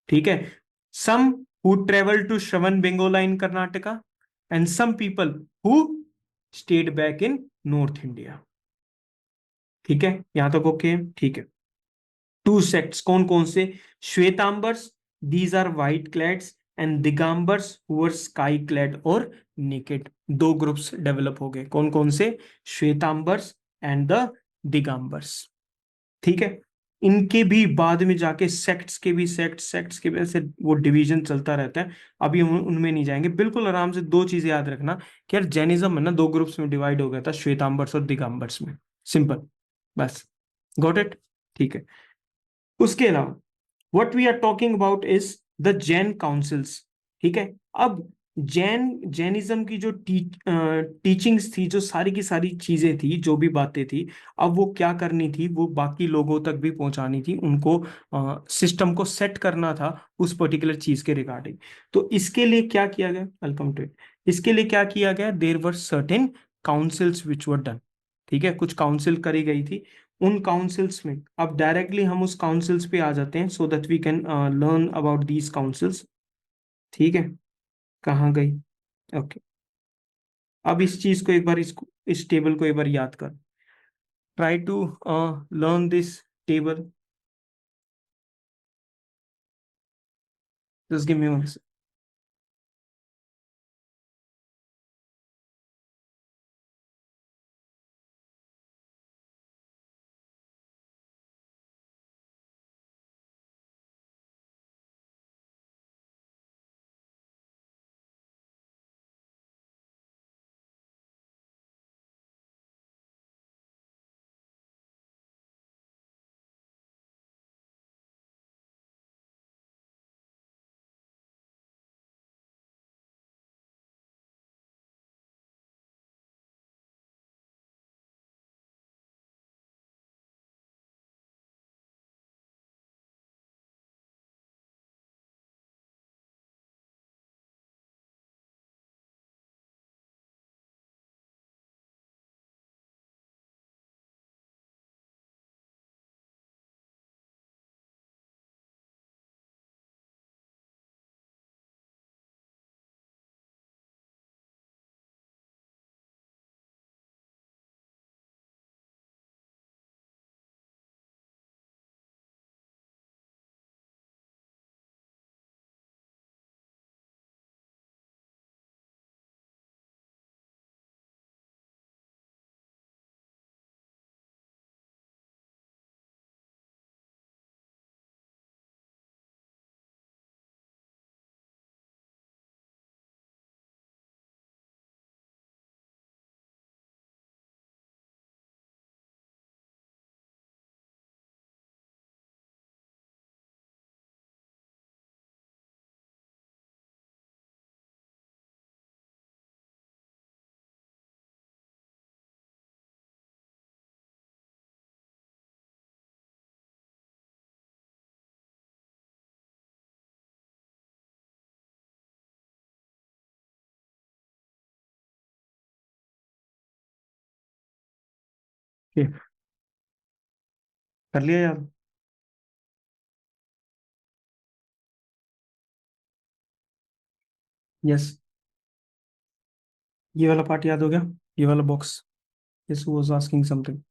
[SPEAKER 1] ठीक है. Some who travel to Shravana Belagola in Karnataka and some people who stayed back in North India. ठीक है, यहां तक ओके. ठीक है. टू सेक्ट्स कौन कौन से? Shvetambaras, these are white clads, and Digambaras who are sky clad और नेकेड. दो ग्रुप्स डेवलप हो गए. कौन कौन से? Shvetambaras and the Digambaras. ठीक है. इनके भी बाद में जाके सेक्ट्स के भी ऐसे वो डिवीजन चलता रहता है. अभी हम उनमें नहीं जाएंगे. बिल्कुल आराम से दो चीजें याद रखना कि यार जैनिज्म है ना दो ग्रुप्स में डिवाइड हो गया था, श्वेतांबर्स और दिगंबर्स में. सिंपल, बस. Got it? ठीक है. उसके अलावा what we are talking about is the Jain councils. ठीक है. अब जैनिज्म की जो टीचिंग्स थी, जो सारी की सारी चीजें थी, जो भी बातें थी, अब वो क्या करनी थी, वो बाकी लोगों तक भी पहुंचानी थी. उनको सिस्टम को सेट करना था उस पर्टिकुलर चीज के रिगार्डिंग. तो इसके लिए क्या किया गया? Welcome to it. इसके लिए क्या किया गया? There were certain councils which were done. ठीक है, कुछ काउंसिल करी गई थी. उन काउंसिल्स में अब डायरेक्टली हम उस काउंसिल्स पे आ जाते हैं so that we can learn about these councils. ठीक है, कहाँ गई? ओके. अब इस चीज को एक बार, इसको इस टेबल को एक बार याद कर. Try to learn this table. Just give me one. कर लिया याद? यस. ये वाला पार्ट याद हो गया? ये वाला box? Yes, was asking something.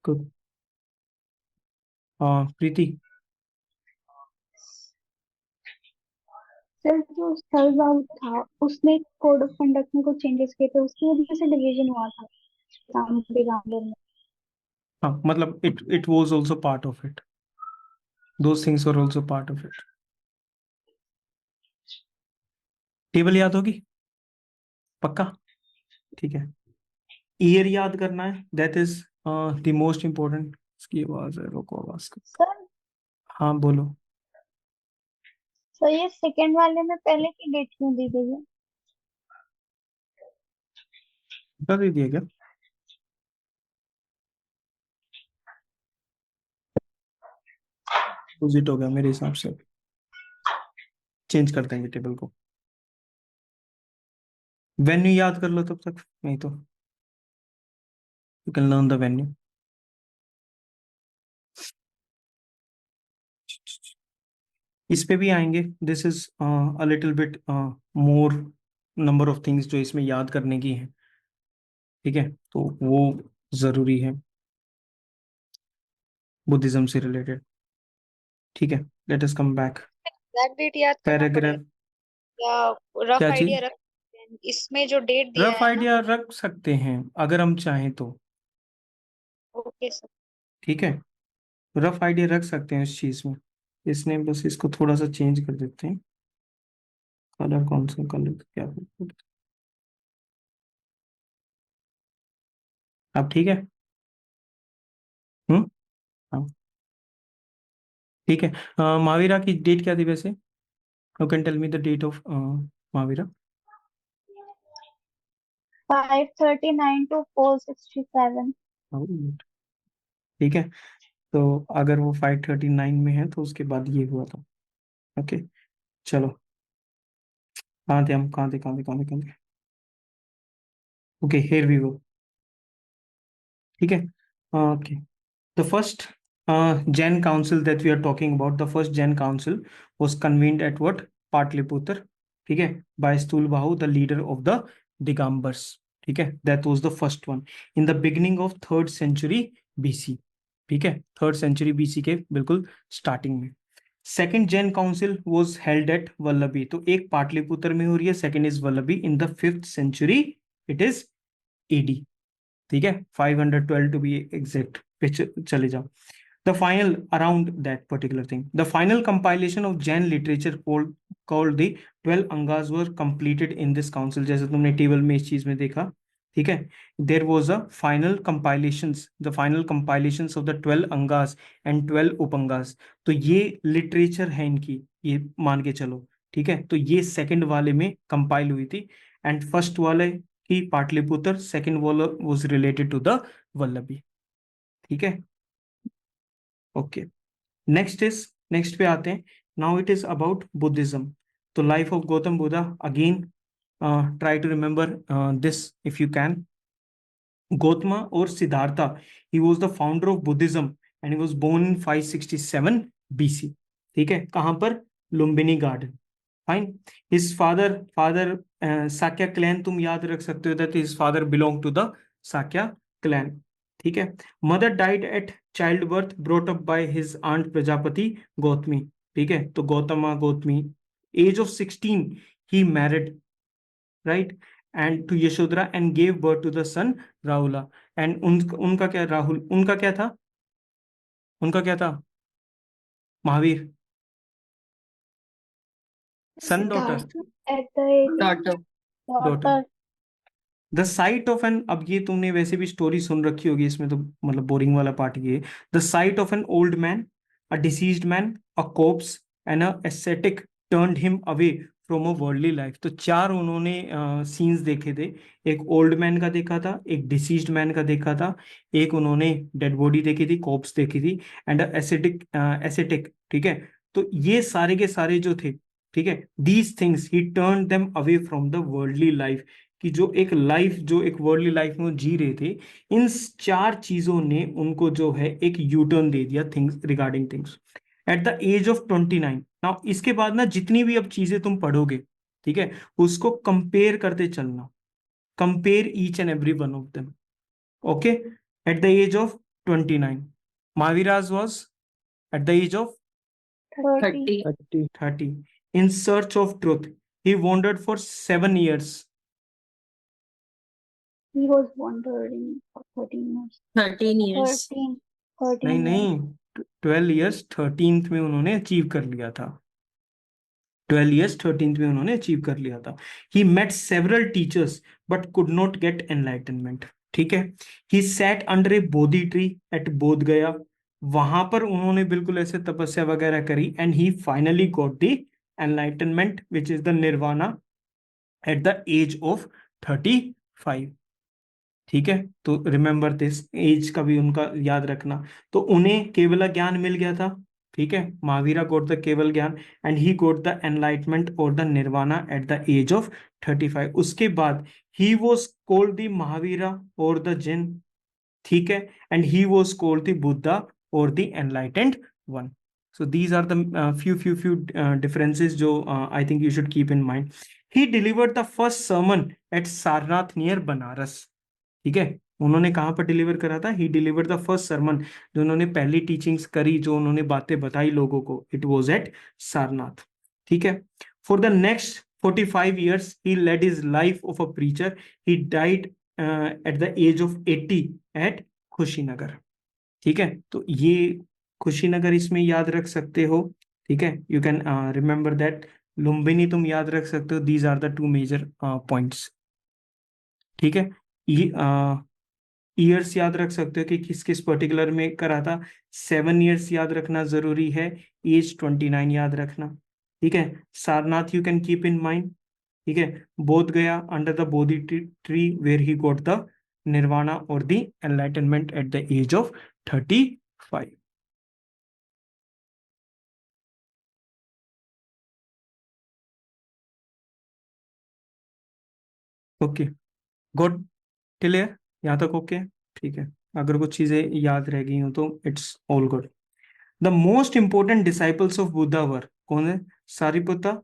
[SPEAKER 1] Good. Preeti.
[SPEAKER 2] Sir जो स्थलभाग था उसने कोड ऑफ कंडक्ट में कुछ चेंजेस किए थे, उसकी वजह से डिवीजन हुआ था रामबीर में.
[SPEAKER 1] हाँ, मतलब it was also part of it. Those things were also part of it. Table याद होगी? पक्का? ठीक है. ईयर याद करना है, that is the most important. इसकी आवाज है, रोको आवाज को.
[SPEAKER 2] सर
[SPEAKER 1] हाँ बोलो.
[SPEAKER 2] सर ये सेकंड वाले में पहले की डेट क्यों दी गई है?
[SPEAKER 1] बता दीजिए क्या? अपोजिट हो गया मेरे हिसाब से. चेंज कर देंगे टेबल को। वेन्यू याद कर लो तब तक, नहीं तो you can learn the venue. इस पे भी आएंगे। This is a little bit more number of things जो इसमें याद करने की है, ठीक है, तो वो जरूरी है बुद्धिज्म से रिलेटेड, ठीक है। Let us come back.
[SPEAKER 4] Exact date याद करना
[SPEAKER 1] पैराग्राफ,
[SPEAKER 4] पड़ेगा या रफ
[SPEAKER 1] क्या
[SPEAKER 4] आइडिया
[SPEAKER 1] चीज?
[SPEAKER 4] रख सकते हैं? इसमें जो डेट दिया
[SPEAKER 1] रफ
[SPEAKER 4] है ना।
[SPEAKER 1] आइडिया रख सकते हैं अगर हम चाहें तो,
[SPEAKER 4] ओके सर।
[SPEAKER 1] ठीक है, रफ आइडिया रख सकते हैं इस चीज में। इसने बस इसको थोड़ा सा चेंज कर देते हैं। कलर कौन सा कलर क्या? अब ठीक है। हम्म। हाँ, ठीक है। माविरा की डेट क्या थी वैसे? You can tell me the date of Mahavira.
[SPEAKER 2] 539 to 467।
[SPEAKER 1] ठीक है, तो अगर वो 539 में है तो उसके बाद ये हुआ था। ओके, चलो, कहाँ थे हम, कहाँ थे? Okay, here we go. ठीक है, okay. The first Jain council that we are talking about, the first Jain council was convened at what? Patliputra, ठीक है, by Stulbahu, the leader of the Digambars, ठीक है, that was the first one in the beginning of 3rd century BC, ठीक है, 3rd century BC के बिल्कुल starting में। Second Jain council was held at Vallabhi, तो एक पाटलिपुत्र में हो रही है, second is Vallabhi in the 5th century, it is AD, ठीक है, 512 टू बी एग्जैक्ट पे चले जाओ। The final around that particular thing, the final compilation of Jain literature called the 12 Angas were completed in this council, जैसे तुमने table में इस चीज में देखा, ठीक है। There was a final compilations, the final compilations of the 12 Angas and 12 Upangas, तो ये लिटरेचर है इनकी, ये मान के चलो, ठीक है, तो ये सेकंड वाले में कंपाइल हुई थी, एंड फर्स्ट वाले की पाटलिपुत्र, सेकंड वाला was related to the Vallabhi, ठीक है। ओके, नेक्स्ट पे आते हैं। Now it is about Buddhism, तो life of Gautam Buddha again, try to remember this if you can. Gautama और Siddhartha, he was the founder of Buddhism and he was born in 567 BC, ठीक है, कहां पर? Lumbini garden, fine. His father Sakya clan, तुम याद रख सकते हो that his father belong to the Sakya clan, ठीक है। Mother died at child birth, brought up by his aunt Prajapati Gautami, ठीक है, तो Gautama Gautami. Age of 16 he married, right, and to Yashodhara and gave birth to the son Rahula, एंड उनका क्या, राहुल उनका क्या था, उनका क्या था Mahavir? Son daughter,
[SPEAKER 2] Siddhartha at the age of
[SPEAKER 4] daughter.
[SPEAKER 1] Daughter.
[SPEAKER 2] daughter।
[SPEAKER 1] The site of an, अब ये तुमने वैसे भी स्टोरी सुन रखी होगी, इसमें तो मतलब बोरिंग वाला पार्ट ये, the site of an old man, a deceased man, a cops and a aesthetic turned him away from a worldly life, तो चार उन्होंने सीन्स देखे थे। एक ओल्ड मैन का देखा था, एक डिसीज्ड मैन का देखा था, एक उन्होंने डेड बॉडी देखी थी, कोप्स देखी थी, एंड एसेटिक एसेटिक, ठीक है, तो ये सारे के सारे जो थे, ठीक है, these things he turn them away from the worldly life, कि जो एक वर्ल्डली लाइफ में वो जी रहे थे, इन चार चीजों ने उनको जो है एक यू टर्न दे दिया things regarding things at the age of 29। Now इसके बाद ना जितनी भी अब चीजें तुम पढ़ोगे, ठीक है, उसको कंपेयर करते चलना, compare each and every one of them, okay. At the age of 29, Mahavira's was at the age of
[SPEAKER 2] 30।
[SPEAKER 1] 30 in search of truth, he wandered for 7 years,
[SPEAKER 2] He was wandering for 13 years।
[SPEAKER 4] 13 years।
[SPEAKER 2] 13
[SPEAKER 1] नहीं
[SPEAKER 2] 13 years।
[SPEAKER 1] नहीं, 12 years 13th में उन्होंने achieve कर लिया था, 12 years 13th में उन्होंने achieve कर लिया था। He met several teachers but could not get enlightenment, ठीक है। He sat under a Bodhi tree at Bodh Gaya, वहां पर उन्होंने बिल्कुल ऐसे तपस्या वगैरह करी, and he finally got the enlightenment which is the nirvana at the age of 35, ठीक है। तो रिमेंबर दिस एज का भी उनका याद रखना, तो उन्हें केवल ज्ञान मिल गया था ठीक है, महावीरा गोट द केवल gyan and he got the enlightenment और the nirvana at the age of 35। उसके बाद he was called the Mahavira और द जिन, ठीक है, and he was called the Buddha और the enlightened one. So these are the few differences जो I think you should keep in mind. He delivered the first sermon at Sarnath near Banaras, ठीक है, उन्होंने कहाँ पर डिलीवर करा था? ही डिलीवर द फर्स्ट सरमन, जो उन्होंने पहली टीचिंग्स करी, जो उन्होंने बातें बताई लोगों को, इट वॉज एट सारनाथ, ठीक है। For the next 45 years he led his life of a preacher. He died at the age of 80 at Kushinagar, ठीक है। तो ये खुशीनगर इसमें याद रख सकते हो, ठीक है, you can remember that. Lumbini तुम याद रख सकते हो। These are the two major points, ठीक है। ये ईयर्स याद रख सकते हो कि किस किस पर्टिकुलर में करा था। 7 years याद रखना जरूरी है, एज 29 याद रखना, ठीक है। Sarnath you can keep in mind, ठीक है। Bodh Gaya under the Bodhi tree where he got the nirvana और the enlightenment at the age of 35। Okay, good, clear, यहाँ तक ओके, ठीक है। अगर कुछ चीजें याद रह गई हो तो it's all good. The most important disciples of Buddha were कौन है? सारिपुत्ता,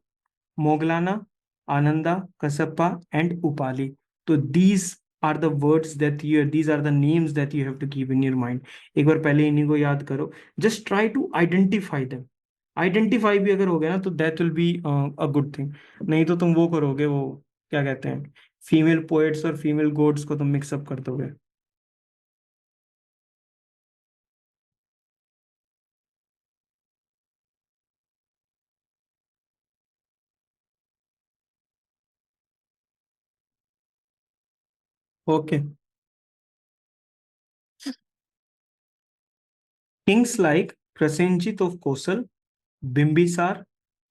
[SPEAKER 1] मोगलाना, आनंदा, कसप्पा एंड उपाली। तो these are the words that you, these are the names that you have to keep in your mind. एक बार पहले इन्हीं को याद करो, just try to identify them. Identify भी अगर हो गया ना तो that will be a good thing. नहीं तो तुम वो करोगे, वो क्या कहते हैं, फीमेल पोएट्स और फीमेल गॉड्स को तुम मिक्सअप कर दोगे। Okay, Kings like Prasenjit of Kaushal, Bimbisara,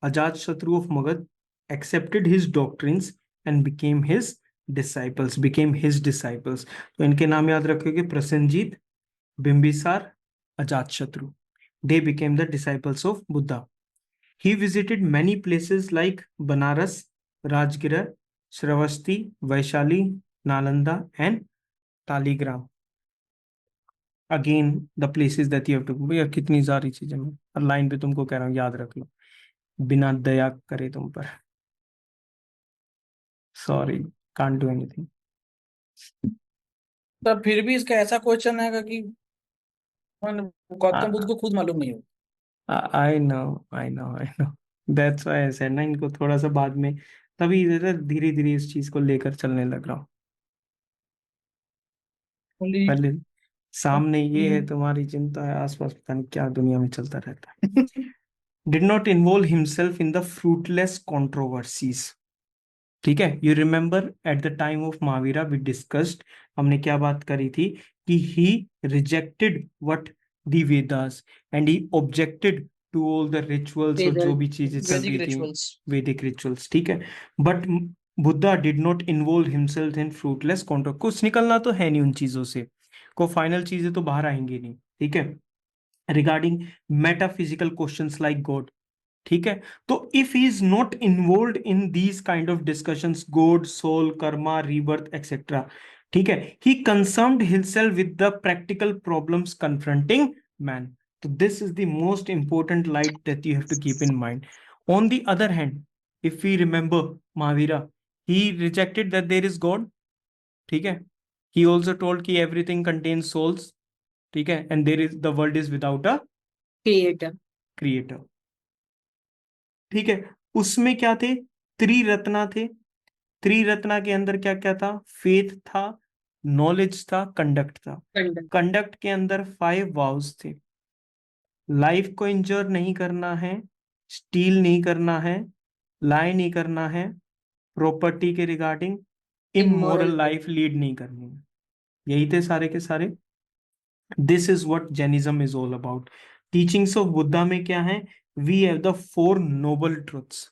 [SPEAKER 1] Ajatshatu of Magad accepted his doctrines and became his disciples. Became his disciples. तो इनके नाम याद रखोगे, Prasenjit, Bimbisara, Ajatashatru. They became the disciples of Buddha. He visited many places like Banaras, Rajgir, Shravasti, Vaishali, Nalanda, and Taligram. Again, the places that you have to. भैया कितनी सारी चीजें मैं लाइन पे तुमको कह रहा हूँ, याद रख लो, बिना दया करे तुम पर। Sorry, can't do anything.
[SPEAKER 3] तब फिर भी इसका ऐसा क्वेश्चन आएगा कि गौतम बुद्ध को खुद मालूम नहीं हो।
[SPEAKER 1] I know, I know, I know, that's why I said ना, इनको थोड़ा सा बाद में, तभी धीरे धीरे इस चीज को लेकर चलने लग रहा हूँ।
[SPEAKER 3] Only
[SPEAKER 1] पहले सामने ये है, तुम्हारी चिंता है, आसपास पता नहीं क्या दुनिया में चलता रहता है। Did not involve himself in the fruitless controversies, ठीक है। You remember at the time of Mahavira we discussed, हमने क्या बात करी थी कि he rejected what the Vedas and he objected to all the rituals, और जो भी चीजें चल
[SPEAKER 3] वैदिक
[SPEAKER 1] रही थी,
[SPEAKER 3] रिचुअल्स।
[SPEAKER 1] वैदिक रिचुअल्स, ठीक है। But Buddha did not involve himself in fruitless कॉन्ट्रो, कुछ निकलना तो है नहीं उन चीजों से, को फाइनल चीजें तो बाहर आएंगी नहीं, ठीक है। Regarding metaphysical questions like God, ठीक है। तो if he is not involve in these kind of discussions, God, soul, karma, rebirth etcetera, ठीक है, he concerned himself with the practical problems confronting man. तो this is the most important light that you have to keep in mind. On the other hand, if we remember Mahavira, he rejected that there is God, ठीक है। He also told कि everything contains souls, ठीक है, and there is the world is without a
[SPEAKER 4] creator.
[SPEAKER 1] Creator, ठीक है। उसमें क्या थे? त्रिरत्ना थे। त्रिरत्ना के अंदर क्या क्या था? फेथ था, नॉलेज था, कंडक्ट था। कंडक्ट के अंदर 5 वाउस थे। लाइफ को इंजर नहीं करना है, स्टील नहीं करना है, लाई नहीं करना है, प्रॉपर्टी के रिगार्डिंग इमोरल लाइफ लीड नहीं करनी है। यही थे सारे के सारे। This is what Jainism is all about. Teachings of Buddha में क्या है? We have the 4 noble truths.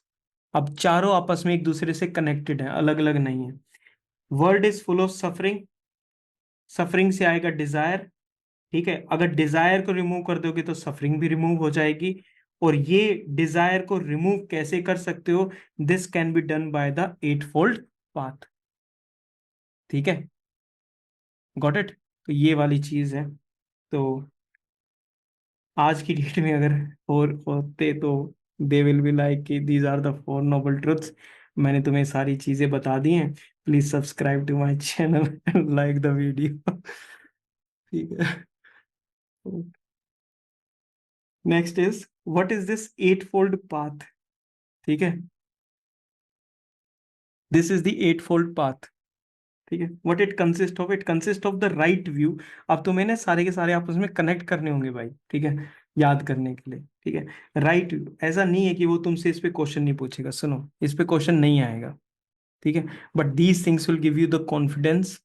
[SPEAKER 1] अब चारों आपस में एक दूसरे से कनेक्टेड है, अलग अलग नहीं है। World is full of suffering, suffering से आएगा डिजायर, ठीक है, अगर डिजायर को रिमूव कर दोगे तो सफरिंग भी रिमूव हो जाएगी। और ये डिजायर को रिमूव कैसे कर सकते हो? This can be done by the eight fold path. ठीक है, गॉट इट? तो ये वाली चीज है। तो आज की डेट में अगर और होते तो दे विल बी लाइक कि these are the four noble truths. मैंने तुम्हें सारी चीजें बता दी हैं। Please subscribe to my channel and like the video. ठीक है। Next is what is this eight fold path? ठीक है, this is the eight fold path. ठीक है, what it consist of? It consist of the right view. अब तुम्हें ना सारे के सारे आपस में कनेक्ट करने होंगे भाई, ठीक है, याद करने के लिए। ठीक है, राइट व्यू। ऐसा नहीं है कि वो तुमसे इस पे क्वेश्चन नहीं पूछेगा, सुनो, इस पे क्वेश्चन नहीं आएगा। ठीक है, but these things will give you the confidence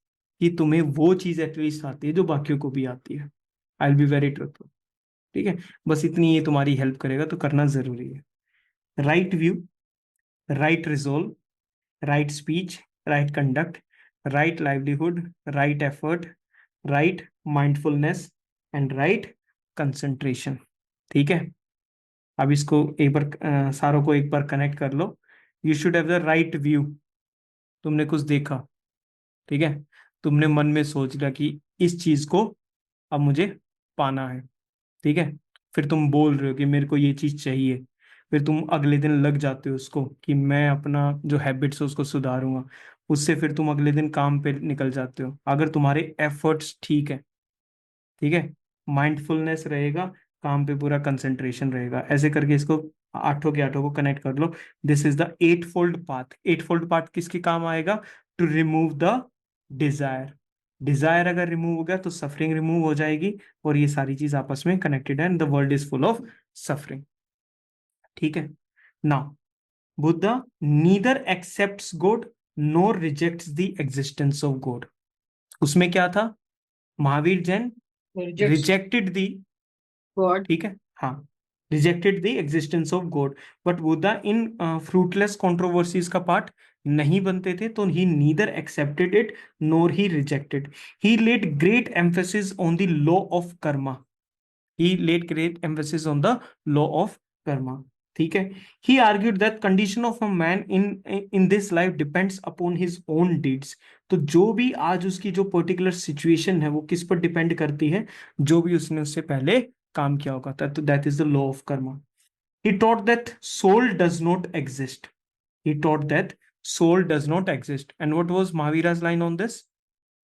[SPEAKER 1] कि तुम्हें वो चीज एटलीस्ट आती है जो बाकियों को भी आती है। I will be very truthful. ठीक है, बस इतनी ये तुम्हारी हेल्प करेगा, तो करना जरूरी है। Right view, right resolve, right speech, right conduct, right livelihood, right effort, right mindfulness and right concentration। ठीक है, अब इसको एक बार सारों को एक बार कनेक्ट कर लो। You should have the right view. तुमने कुछ देखा, ठीक है, तुमने मन में सोच लिया कि इस चीज को अब मुझे पाना है। ठीक है, फिर तुम बोल रहे हो कि मेरे को ये चीज चाहिए। फिर तुम अगले दिन लग जाते हो उसको कि मैं अपना जो हैबिट्स है उसको सुधारूंगा। उससे फिर तुम अगले दिन काम पे निकल जाते हो, अगर तुम्हारे एफर्ट्स ठीक है। ठीक है, माइंडफुलनेस रहेगा, काम पे पूरा कंसंट्रेशन रहेगा। ऐसे करके इसको आठों के आठों को कनेक्ट कर लो। This is the eight fold path. Eight fold path किसके काम आएगा? To remove the desire. Desire अगर रिमूव हो गया तो सफरिंग रिमूव हो जाएगी, और ये सारी चीज आपस में कनेक्टेड है, and the world is full of suffering. ठीक है, now Buddha neither accepts God nor rejects the existence of God. उसमें क्या था? Mahavir Jain
[SPEAKER 3] rejects
[SPEAKER 1] rejected the,
[SPEAKER 3] God.
[SPEAKER 1] ठीक है, हाँ, rejected the existence of God. But Buddha in fruitless controversies का पार्ट नहीं बनते थे, तो he neither accepted it nor he rejected. He laid great emphasis on the law of karma. he laid great emphasis on the law of karma। ठीक है, he argued that condition of a man in this life depends upon his own deeds। तो जो भी आज उसकी जो particular situation है वो किस पर डिपेंड करती है? जो भी उसने उससे पहले काम किया होगा, तो that is the law of karma. he taught that soul does not exist। he taught that soul does not exist। and what was Mahavira's line on this?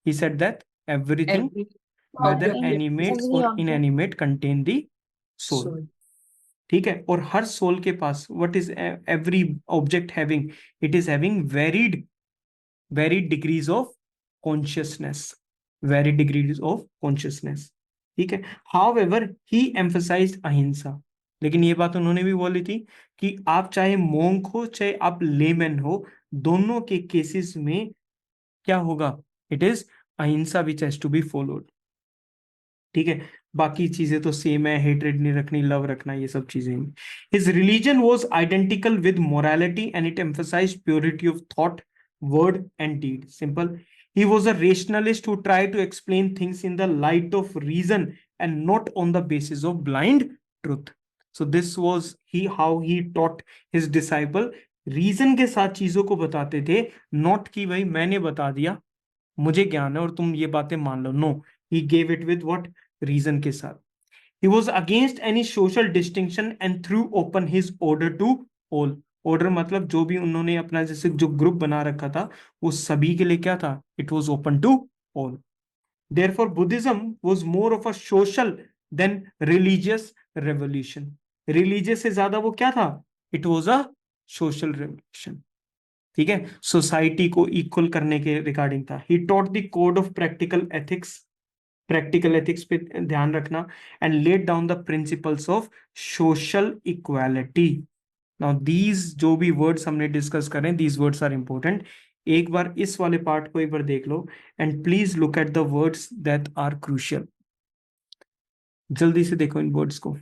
[SPEAKER 1] He said that everything,
[SPEAKER 3] every
[SPEAKER 1] whether
[SPEAKER 3] object
[SPEAKER 1] animate
[SPEAKER 2] every
[SPEAKER 1] or
[SPEAKER 2] object
[SPEAKER 1] inanimate, contain the soul।
[SPEAKER 3] Soul.
[SPEAKER 1] ठीक है, और हर soul के पास what is every object having? It is having varied degrees of consciousness. Varied degrees of consciousness. ठीक है, how ever he emphasise अहिंसा। लेकिन ये बात उन्होंने भी बोली थी कि आप चाहे मोंक हो चाहे आप लेमैन हो, दोनों के केसेस में क्या होगा? It is ahimsa which has to be followed. ठीक है, बाकी चीजें तो सेम है, हेट्रेड नहीं रखनी, लव रखना, ये सब चीजें। His religion was identical with morality and it emphasize purity of thought, word and deed. Simple, he was a rationalist who tried to explain things in the light of reason and not on the basis of blind truth। so this was how he taught his disciple। Reason के साथ चीजों को बताते थे, not कि भाई मैंने बता दिया, मुझे ज्ञान है और तुम ये बातें मान लो। No, he gave it with what? Reason के साथ। He was against any social distinction and through open his order to all. Order मतलब जो भी उन्होंने अपना जैसे जो ग्रुप बना रखा था, वो सभी के लिए क्या था? It was open to all. Therefore Buddhism was more of a social than religious revolution. Religious से ज्यादा वो क्या था? It was a social revolution. ठीक है, सोसाइटी को इक्वल करने के रिगार्डिंग था। He taught the code of practical ethics. Practical ethics पे ध्यान रखना, and laid down the principles of social equality. Now these जो भी वर्ड्स हमने डिस्कस करें, दीज वर्ड्स आर इंपॉर्टेंट। एक बार इस वाले पार्ट को एक बार देख लो, and please look at the words that are crucial. जल्दी से देखो इन वर्ड्स को।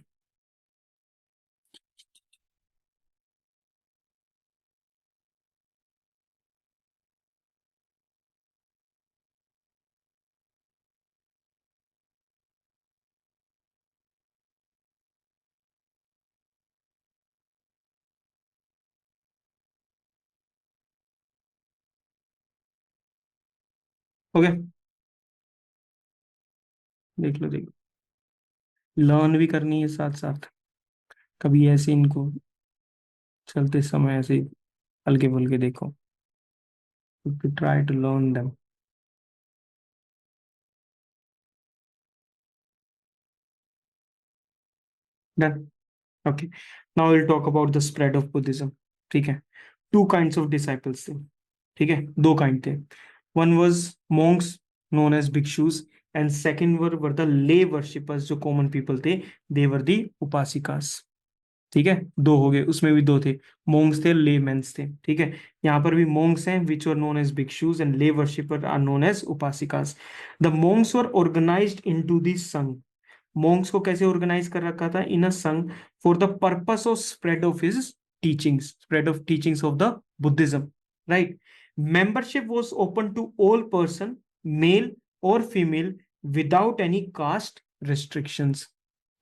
[SPEAKER 1] ओके, देख लो देख लो, लर्न भी करनी है साथ साथ, कभी ऐसे इनको चलते समय ऐसे हल्के फुल्के देखो, to try to learn them. Done. Okay. Now we'll talk about the spread of Buddhism. ठीक है. Two kinds of disciples थे. ठीक है. दो kind थे. One was monks known as bhikshus and second were the lay worshippers जो common people थे. They were the upasikas. ठीक है, दो हो गए, उसमें भी दो थे, मोंग्स थे, लेमेंस थे। ठीक है, यहाँ पर भी मोंग्स हैं which are known as bhikshus and lay worshipper are known as upasikas. The monks were organized into the sangha. Monks को कैसे ऑर्गेनाइज कर रखा था? In a sangha for the purpose of spread of his teachings, spread of teachings of the Buddhism, right. Membership was open to all person, male और female, without any caste restrictions.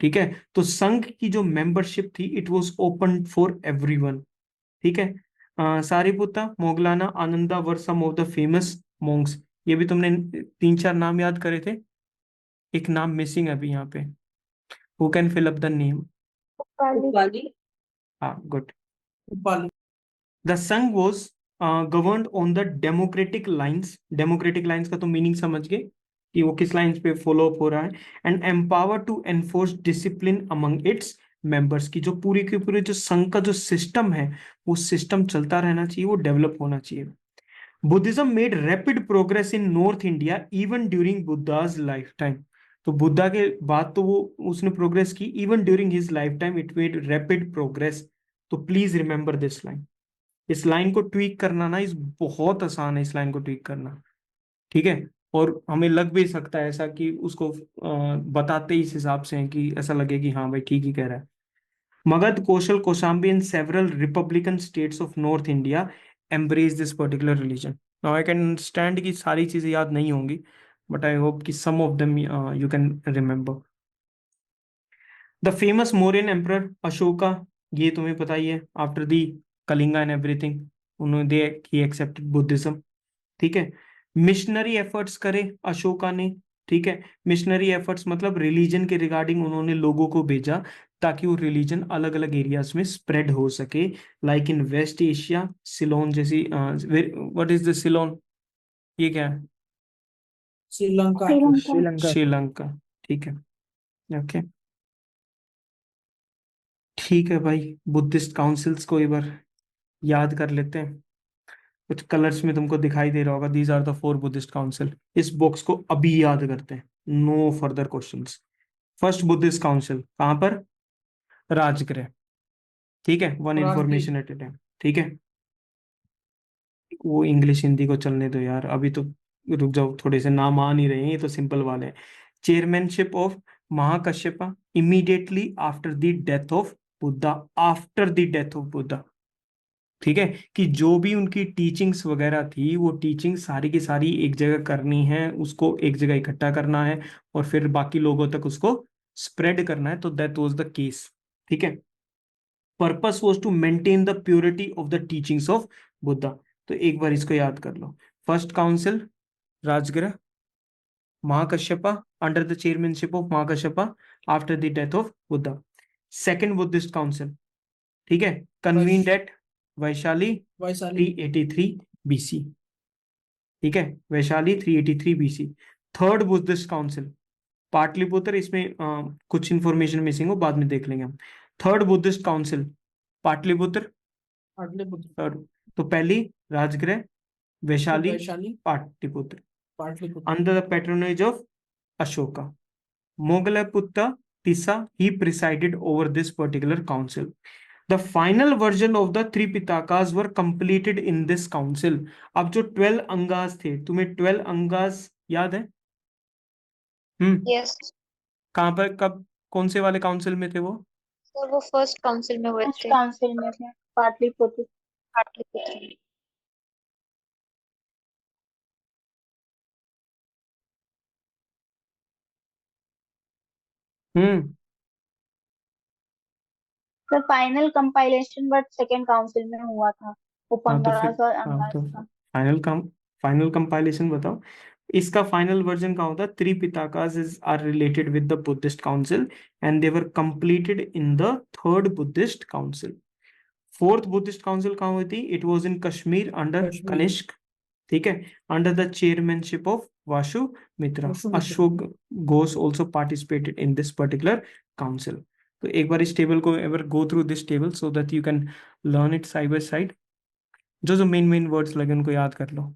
[SPEAKER 1] ठीक है, तो संघ की जो मेंबरशिप थी it was open for everyone. ठीक है, सारिपुत्ता, मोगलाना, आनंदा वर some of the famous monks. ये भी तुमने तीन चार नाम याद करे थे, एक नाम मिसिंग अभी यहाँ पे, who can fill up the name?
[SPEAKER 2] Upali.
[SPEAKER 1] हाँ, good.
[SPEAKER 3] Upali.
[SPEAKER 1] The Sangha was governed on the democratic lines. Democratic lines का तो मीनिंग समझ गए कि वो किस लाइंस पे फॉलो अप हो रहा है। And empower to enforce discipline among its members, की जो पूरी की पूरी जो संघ का जो सिस्टम है वो सिस्टम चलता रहना चाहिए, वो डेवलप होना चाहिए। Buddhism made rapid progress in North India even during Buddha's life time. तो बुद्धा के बाद तो वो उसने प्रोग्रेस की, even during his life time it made rapid progress. तो प्लीज रिमेंबर दिस लाइन। इस लाइन को ट्वीक करना ना, इस बहुत आसान है इस लाइन को ट्वीक करना। ठीक है, और हमें लग भी सकता है ऐसा कि उसको बताते ही इस हिसाब से हैं कि ऐसा लगे कि हाँ भाई ठीक ही कह रहा है। Magadha, Kosala, Kaushambi and several republican states of north India embrace this particular religion. Now I can understand कि सारी चीजें याद नहीं होंगी, बट आई होप कि some of them you can remember. The famous Mauryan emperor Ashoka, ये तुम्हें पता ही है, after the Kalinga and everything उन्होंने दे ही एक्सेप्टेड बुद्धिज्म। ठीक है, मिशनरी एफर्ट्स करे अशोका ने। ठीक है, मिशनरी एफर्ट्स मतलब रिलीजन के रिगार्डिंग उन्होंने लोगों को भेजा ताकि वो रिलीजन अलग अलग एरियाज में स्प्रेड हो सके, like in West Asia, Ceylon जैसी। What is the Ceylon? ये क्या है?
[SPEAKER 3] श्रीलंका।
[SPEAKER 2] श्रीलंका।
[SPEAKER 5] श्रीलंका।
[SPEAKER 1] श्रीलंका। ठीक है, ओके। ठीक है भाई, बुद्धिस्ट काउंसिल्स को एक बार याद कर लेते हैं। कुछ कलर्स में तुमको दिखाई दे रहा होगा, these are the four Buddhist council. इस बॉक्स को अभी याद करते हैं, no further questions. First Buddhist council कहाँ पर? राजगृह। ठीक है, one
[SPEAKER 3] Rajgir.
[SPEAKER 1] Information at a time. ठीक है, वो इंग्लिश हिंदी को चलने दो यार, अभी तो रुक जाओ, थोड़े से नाम आ नहीं रहे हैं, ये तो सिंपल वाले हैं। Chairmanship of Mahakashyapa immediately after the death of Buddha. After the death of Buddha. ठीक है, कि जो भी उनकी टीचिंग्स वगैरह थी वो टीचिंग सारी की सारी एक जगह करनी है, उसको एक जगह इकट्ठा करना है और फिर बाकी लोगों तक उसको स्प्रेड करना है। तो दैट वाज द केस। ठीक है, purpose was to maintain the purity of the teachings of Buddha. तो एक बार इसको याद कर लो। First council Rajgriha, Mahakashyapa, under the chairmanship of Mahakashyapa after the death of Buddha. Second Buddhist council, ठीक है, convened at Vaishali
[SPEAKER 3] Vaishali.
[SPEAKER 1] 383 BC. ठीक है, Vaishali 383 BC. Third Buddhist council Pataliputra, इसमें कुछ इंफॉर्मेशन मिसिंग हो, बाद में देख लेंगे हम। Third Buddhist council Pataliputra.
[SPEAKER 3] Pataliputra.
[SPEAKER 1] Third, तो पहली Rajgriha, Vaishali,
[SPEAKER 3] Vaishali.
[SPEAKER 1] Pataliputra,
[SPEAKER 3] Pataliputra.
[SPEAKER 1] Under the patronage of Ashoka. Mogalaputta Tissa, he presided over this particular council. The final version of the three Pitakas were completed in this council. अब जो 12 अंगास थे, तुम्हें 12 अंगास याद है?
[SPEAKER 4] यस
[SPEAKER 1] कहाँ पर, कब, कौन से वाले काउंसिल में थे वो?
[SPEAKER 4] सर, वो फर्स्ट काउंसिल में हुए
[SPEAKER 2] फर्स्ट
[SPEAKER 4] थे,
[SPEAKER 2] काउंसिल में थे, Pataliputra.
[SPEAKER 4] Pataliputra.
[SPEAKER 1] Hmm
[SPEAKER 2] sir final compilation but second council में हुआ था,
[SPEAKER 1] हाँ तो फिर,
[SPEAKER 2] उपंगास और
[SPEAKER 1] हाँ
[SPEAKER 2] अंगास
[SPEAKER 1] तो
[SPEAKER 2] का।
[SPEAKER 1] फाइनल कंपाइलेशन बताओ। इसका फाइनल वर्जन का होता Tripitakas is are related with the Buddhist council and they were completed in the third Buddhist council. Fourth Buddhist council कहाँ हुई थी? It was in Kashmir under
[SPEAKER 3] Kashmir.
[SPEAKER 1] Kanishka, ठीक है, under the chairmanship of Vasumitra.
[SPEAKER 3] Vasumitra.
[SPEAKER 1] Ashok Ghosh also participated in this particular council. तो एक बार इस table को ever go through this table so that you can learn it side by side. जो जो मेन मेन वर्ड्स लगे उनको याद कर लो।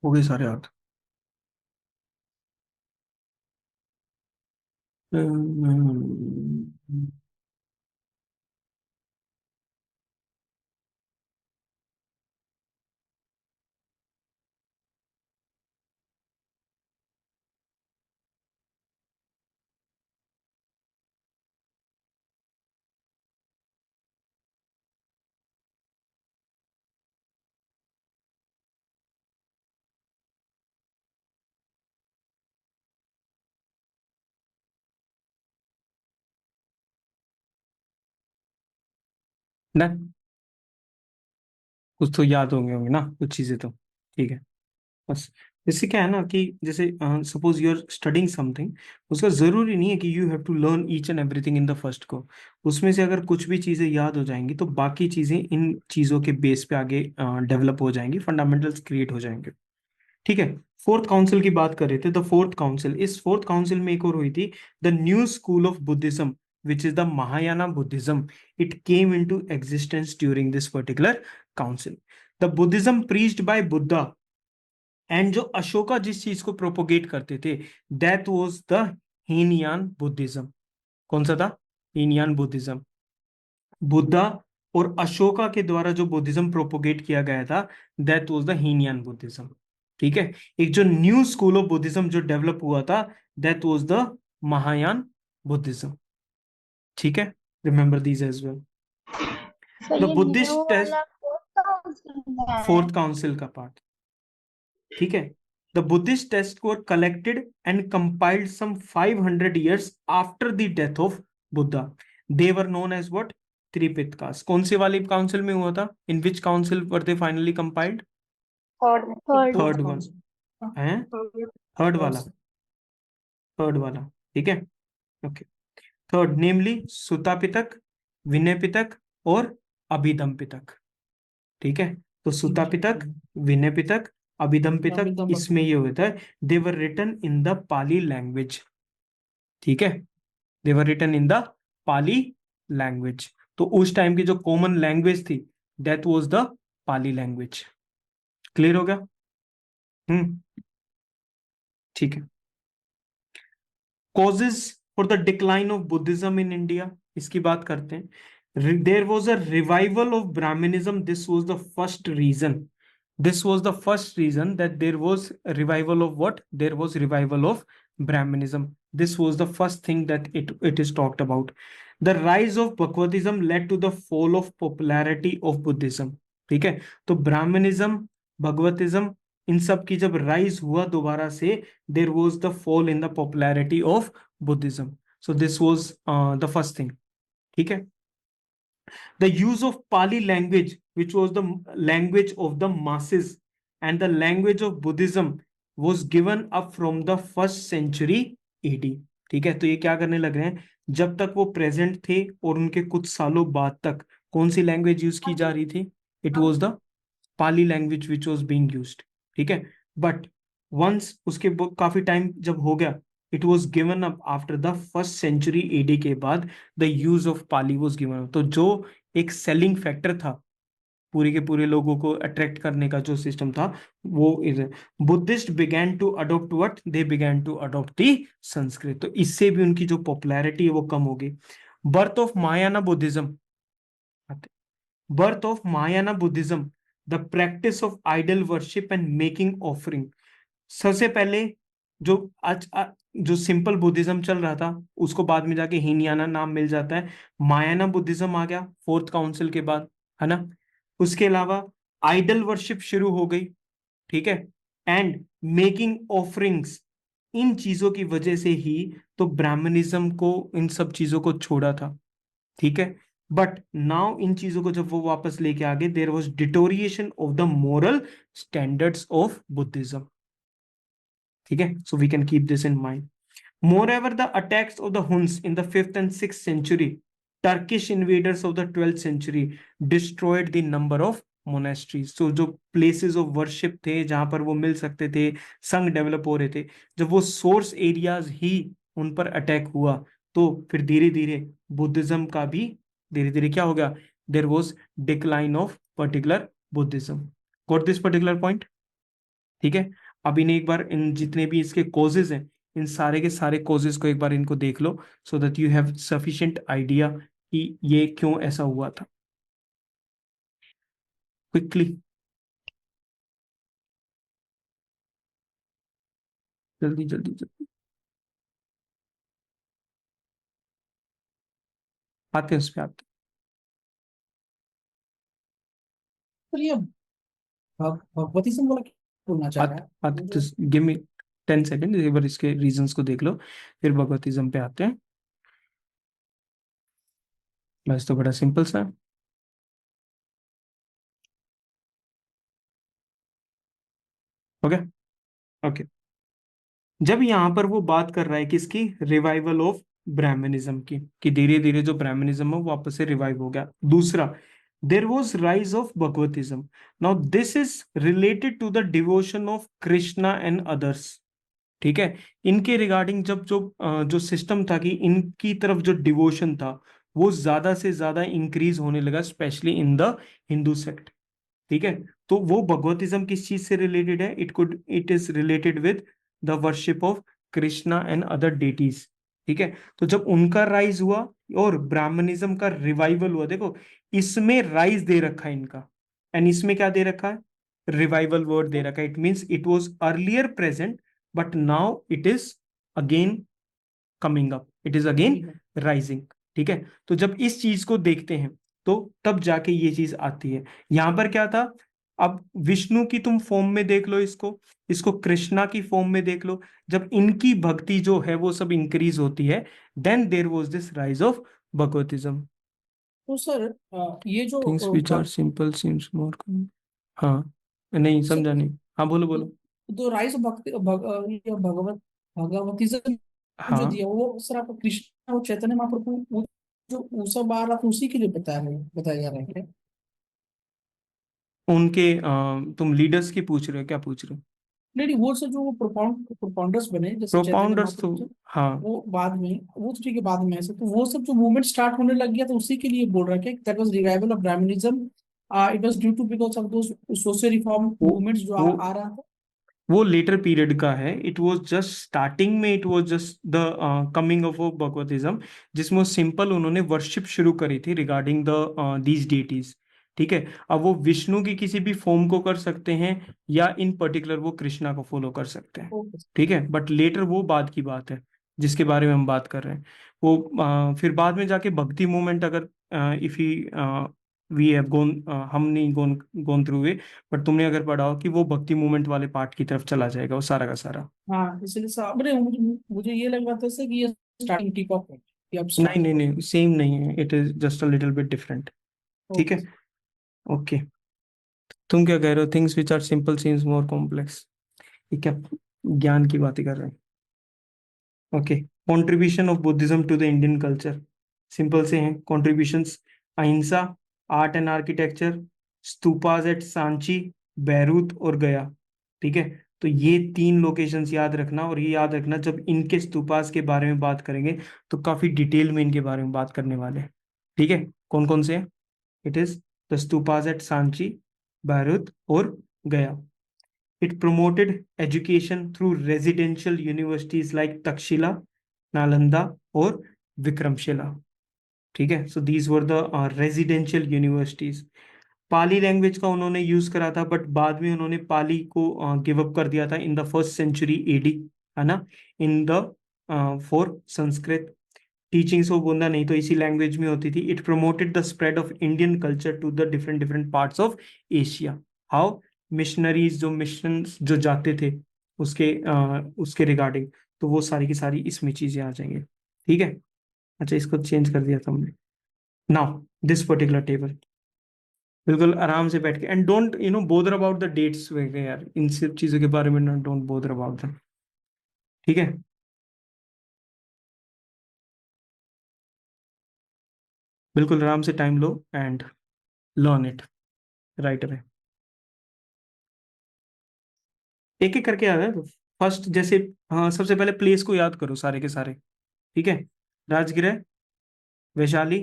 [SPEAKER 1] हो गए सारे याद? ना कुछ तो याद होंगे ना, कुछ चीजें तो, ठीक है। बस इससे क्या है ना कि जैसे suppose you are studying something, उसका जरूरी नहीं है कि you have to learn each and everything in the first को। उसमें से अगर कुछ भी चीजें याद हो जाएंगी तो बाकी चीजें इन चीजों के बेस पे आगे डेवलप हो जाएंगी, फंडामेंटल्स क्रिएट हो जाएंगे, ठीक है। फोर्थ काउंसिल की बात कर रहे थे, द फोर्थ काउंसिल, इस फोर्थ काउंसिल में एक और हुई थी, the new school of Buddhism which is the Mahayana Buddhism. It came into existence during this particular council. The Buddhism preached by Buddha and जो अशोका जिस चीज को प्रोपोगेट करते थे, that was the Hinayana Buddhism. कौन सा था? हीनयान बुद्धिज्म। बुद्धा और अशोका के द्वारा जो बुद्धिज्म प्रोपोगेट किया गया था, that was the Hinayana Buddhism, ठीक है। एक जो न्यू स्कूल ऑफ बुद्धिज्म जो डेवलप हुआ था, that was the Mahayana Buddhism, ठीक है। Remember these as well.
[SPEAKER 2] So
[SPEAKER 1] the
[SPEAKER 2] ये न्यू
[SPEAKER 1] बुद्धिस्ट टेस्ट,
[SPEAKER 2] वाला फोर्थ काउंसिल में है।
[SPEAKER 1] फोर्थ काउंसिल का पार्ट, ठीक है। The Buddhist text were collected and compiled some 500 years after the death of Buddha. They were known as what? त्रिपिटकास। कौन से वाले काउंसिल में हुआ था? In which council were they finally compiled?
[SPEAKER 4] Third में।
[SPEAKER 2] थर्ड।
[SPEAKER 1] थर्ड वन है, थर्ड वाला, third वाला, ठीक है, ओके। थर्ड नेमली सुता पिटक, विनय पिटक और अभिधम पिटक, ठीक है। तो सुता पिटक, विनय पिटक, अभिधम पिटक, इसमें ये होता है they were written in the Pali language, ठीक है। They were written in the Pali language. तो उस टाइम की जो कॉमन लैंग्वेज थी, that was the Pali language. Clear हो गया? ठीक है। Causes for the decline of Buddhism in India, इसकी बात करते हैं। There was a revival of Brahmanism, this was the first reason, this was the first reason that there was a revival of what? There was revival of Brahmanism. This was the first thing that it is talked about. The rise of Bhagavatism led to the fall of popularity of Buddhism. ठीक है, तो Brahmanism, भगवतिज्म, इन सब की जब rise हुआ दोबारा से, there was the fall in the popularity of Buddhism. So this was the first thing, ठीक है। The use of Pali language, which was the language of the masses, and the language of Buddhism was given up from the first century AD. ठीक है, तो ये क्या करने लग रहे हैं, जब तक वो प्रेजेंट थे और उनके कुछ सालों बाद तक कौन सी लैंग्वेज यूज की जा रही थी? It was the Pali language which was being use, ठीक है। बट वंस उसके काफी टाइम जब हो गया, it was given up after the first century AD के बाद, the use of Pali was given up. तो जो एक सेलिंग फैक्टर था पूरे के पूरे लोगों को अट्रैक्ट करने का जो सिस्टम था, वो Buddhist began to adopt what? They began to adopt the Sanskrit. तो इससे भी उनकी जो पॉपुलैरिटी है वो कम हो गई। Birth of Mahayana Buddhism, birth of Mahayana Buddhism, the practice of idol worship and making offering. सबसे पहले जो आज जो सिंपल बुद्धिज्म चल रहा था, उसको बाद में जाके हीनयाना नाम मिल जाता है। मायाना बुद्धिज्म आ गया फोर्थ काउंसिल के बाद, है ना। उसके अलावा आइडल वर्शिप शुरू हो गई, ठीक है, एंड मेकिंग ऑफरिंग्स, इन चीजों की वजह से ही तो ब्राह्मणिज्म को, इन सब चीजों को छोड़ा था, ठीक है। बट नाउ इन चीजों को जब वो वापस लेके आ गए, there was deterioration of the moral standards of Buddhism, ठीक है। So we can keep this in mind. Moreover, the attacks of the Huns in the 5th and 6th century, Turkish invaders of the 12th century destroyed the number of monasteries. So जो places of worship थे जहां पर वो मिल सकते थे, संघ develop हो रहे थे, जब वो सोर्स एरियाज ही उन पर अटैक हुआ, तो फिर धीरे धीरे बुद्धिज्म का भी धीरे धीरे क्या हो गया, there was decline of particular Buddhism. Got this particular point, ठीक है। अब इन्हें एक बार, इन जितने भी इसके कॉजेज हैं, इन सारे के सारे कॉजेज को एक बार इनको देख लो, so that you have sufficient idea कि ये क्यों ऐसा हुआ था. क्विकली, जल्दी जल्दी जल्दी आते हैं उस पे आते
[SPEAKER 3] पर ये भगवतीज्म वाला क्या बोलना चाह रहा
[SPEAKER 1] आते
[SPEAKER 3] है?
[SPEAKER 1] आते
[SPEAKER 3] मुझे
[SPEAKER 1] जस्ट गिव मी 10 सेकेंड, एक बार इसके रीजंस को देख लो, फिर भगवतिज्म पे आते हैं. बस तो बड़ा सिंपल सा है. Okay okay. जब यहाँ पर वो बात कर रहा है किसकी, रिवाइवल ऑफ ब्राह्मणिज्म की, कि धीरे धीरे जो ब्राह्मणिज्म है वो वापस से रिवाइव हो गया. दूसरा, there was rise of Bhagavatism. Now this is related to the devotion of Krishna and others, ठीक है. इनके रिगार्डिंग जब जो सिस्टम था कि इनकी तरफ जो डिवोशन था वो ज्यादा से ज्यादा इंक्रीज होने लगा, specially in the Hindu sect, ठीक है. तो वो भगवतिज्म किस चीज से रिलेटेड है, it is related with the worship of Krishna and other deities, ठीक है. तो जब उनका राइज हुआ और ब्राह्मणिज्म का रिवाइवल हुआ, देखो इसमें राइज दे रखा है इनका, एंड इसमें क्या दे रखा है, रिवाइवल वर्ड दे रखा है. It means it was earlier present but now it is again coming up, it is again rising, ठीक है. तो जब इस चीज को देखते हैं तो तब जाके ये चीज आती है. यहां पर क्या था, अब विष्णु की तुम फॉर्म में देख लो इसको, इसको कृष्णा की फॉर्म में देख लो, जब इनकी भक्ति जो है वो सब इंक्रीज होती है, then there was this rise of Bhagavatism.
[SPEAKER 3] तो सर ये जो
[SPEAKER 1] things which are simple seems more. हाँ, नहीं समझा नहीं. हाँ बोलो बोलो.
[SPEAKER 3] तो राइज ये भगवतीज्म जो
[SPEAKER 1] हाँ,
[SPEAKER 3] दिया वो सर आपको कृष्ण और चैतन्य महाप्रभु जो वो सब आ रहा था उसी के लिए बताया जा रहा है क्या?
[SPEAKER 1] उनके तुम लीडर्स की पूछ रहे हो, क्या पूछ रहे हो?
[SPEAKER 3] नहीं नहीं, वो सब जो वो प्रोपाउंडर्स बने जैसे चैतन्य
[SPEAKER 1] प्रोपाउंडर्स तो,
[SPEAKER 3] महाप्रभु थे,
[SPEAKER 1] हाँ,
[SPEAKER 3] वो बाद में, वो तो ठीक है बाद में ऐसे, तो वो सब जो मूवमेंट स्टार्ट होने लग गया तो उसी के लिए बोल रहा है that was revival of Brahmanism, it was due to because of those social reform
[SPEAKER 1] वो
[SPEAKER 3] मूवमेंट्स जो
[SPEAKER 1] वो
[SPEAKER 3] आ रहा था.
[SPEAKER 1] वो लेटर पीरियड का है. इट वाज जस्ट स्टार्टिंग में, it was just the coming of Bhagavatism, जिसमें सिंपल उन्होंने वर्शिप शुरू करी थी रिगार्डिंग द दीज डेटीज, ठीक है. अब वो विष्णु की किसी भी फॉर्म को कर सकते हैं या इन पर्टिकुलर वो कृष्णा को फॉलो कर सकते हैं,
[SPEAKER 3] ओके.
[SPEAKER 1] ठीक है. बट लेटर वो बाद की बात है जिसके बारे में हम बात कर रहे हैं. वो फिर बाद में जाके भक्ति मूवमेंट, अगर if he we have gone, हम नहीं gone gone through it, but तुमने अगर पढ़ा हो कि वो भक्ति मूवमेंट वाले पार्ट की तरफ चला जाएगा वो सारा का सारा.
[SPEAKER 3] हाँ इसलिए अरे मुझे ये लग रहा था सर कि ये स्टार्टिंग टिप ऑफ है कि अब
[SPEAKER 1] नहीं
[SPEAKER 3] स्टार्ट
[SPEAKER 1] नहीं
[SPEAKER 3] हुआ.
[SPEAKER 1] नहीं, सेम नहीं है, it is just a little bit different, ठीक है.
[SPEAKER 3] ओके.
[SPEAKER 1] ओके. तुम क्या कह रहे हो, things which are simple seems more complex, ये क्या ज्ञान की बातें कर रहे हैं. Okay. Contribution of Buddhism to the Indian culture, simple से हैं contributions. Ahimsa, art and architecture, stupas at Sanchi, Bharhut और गया, ठीक है. तो ये 3 लोकेशंस याद रखना, और ये याद रखना जब इनके स्तूपास के बारे में बात करेंगे तो काफी डिटेल में इनके बारे में बात करने वाले हैं, ठीक है. कौन कौन से हैं, it is the stupas at Sanchi, Bharhut और Gaya. It promoted education through residential universities like Takshila, Nalanda और विक्रमशिला, ठीक है. So these were the residential universities. Pali language का उन्होंने यूज करा था, बट बाद में उन्होंने पाली को गिव अप कर दिया था in the 1st century AD, है ना, in the for Sanskrit. Teachings of Buddha नहीं तो इसी लैंग्वेज में होती थी. It promoted the spread of Indian culture to the different different parts of Asia. How? Missionaries, जो मिशन जो जाते थे उसके रिगार्डिंग, तो वो सारी की सारी इसमें चीजें आ जाएंगे. ठीक है. अच्छा, इसको चेंज कर दिया था हमने. नाउ दिस पर्टिकुलर टेबल, बिल्कुल आराम से बैठ के, and don't bother about the dates वगैरह यार, इन सब चीजों के बारे में ना, डोंट बोदर अबाउट them. ठीक है. बिल्कुल आराम से time low and learn it right away. एक एक करके आ रहा है. फर्स्ट जैसे, हाँ, सबसे पहले प्लेस को याद करो सारे के सारे. ठीक है. राजगृह, वैशाली,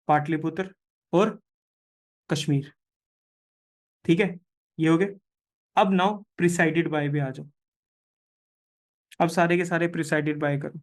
[SPEAKER 1] पाटलिपुत्र और कश्मीर. ठीक है. ये हो गए. अब नाउ प्रिसाइडेड बाय भी आ जाओ. अब सारे के सारे प्रिसाइडेड बाय करो.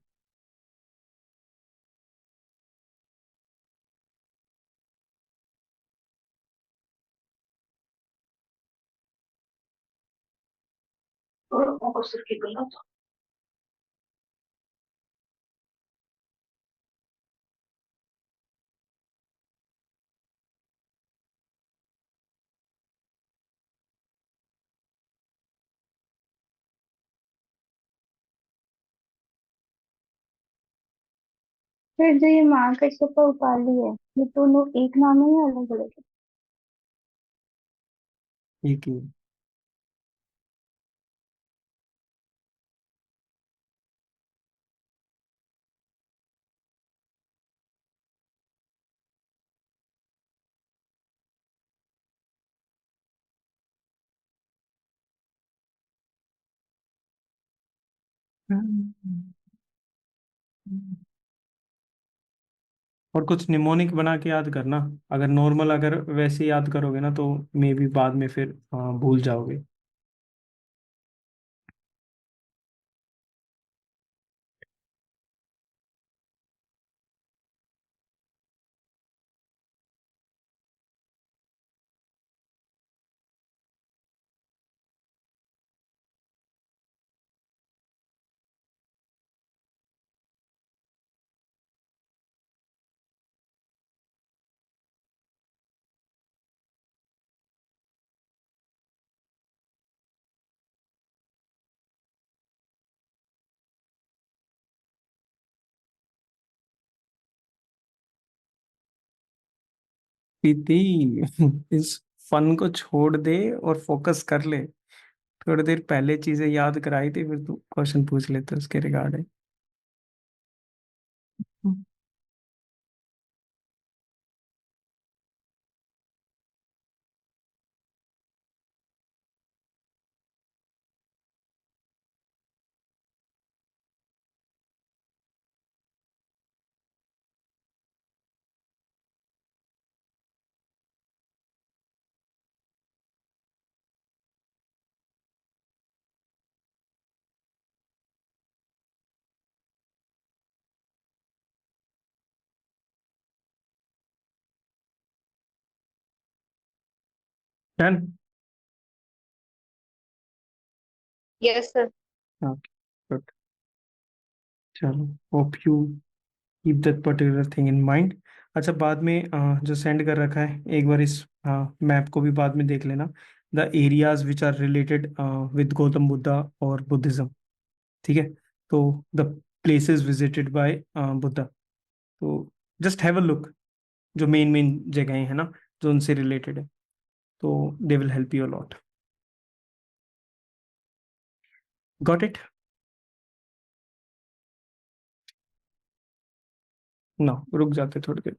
[SPEAKER 2] फिर जो ये महाकश्यप का उपाधि है, ये दोनों एक नाम है या अलग अलग है?
[SPEAKER 1] एक ही. और कुछ निमोनिक बना के याद करना. अगर नॉर्मल, अगर वैसे याद करोगे ना तो मे बी बाद में फिर भूल जाओगे. प्रीति, इस फन को छोड़ दे और फोकस कर ले. थोड़ी देर पहले चीजें याद कराई थी, फिर तू क्वेश्चन पूछ लेते उसके regarding. Done.
[SPEAKER 4] Yes, sir.
[SPEAKER 1] Okay. Good. चलो, hope you keep that particular thing in mind. अच्छा, बाद में जो सेंड कर रखा है, एक बार इस मैप को भी बाद में देख लेना. The areas which are related with Gautam Buddha और बुद्धिज्म. ठीक है. तो the places visited by Buddha, तो जस्ट हैव अ लुक. जो मेन मेन जगहें हैं ना, जो उनसे रिलेटेड है, तो they will help you a lot. Got it. ना रुक जाते थोड़ी देर.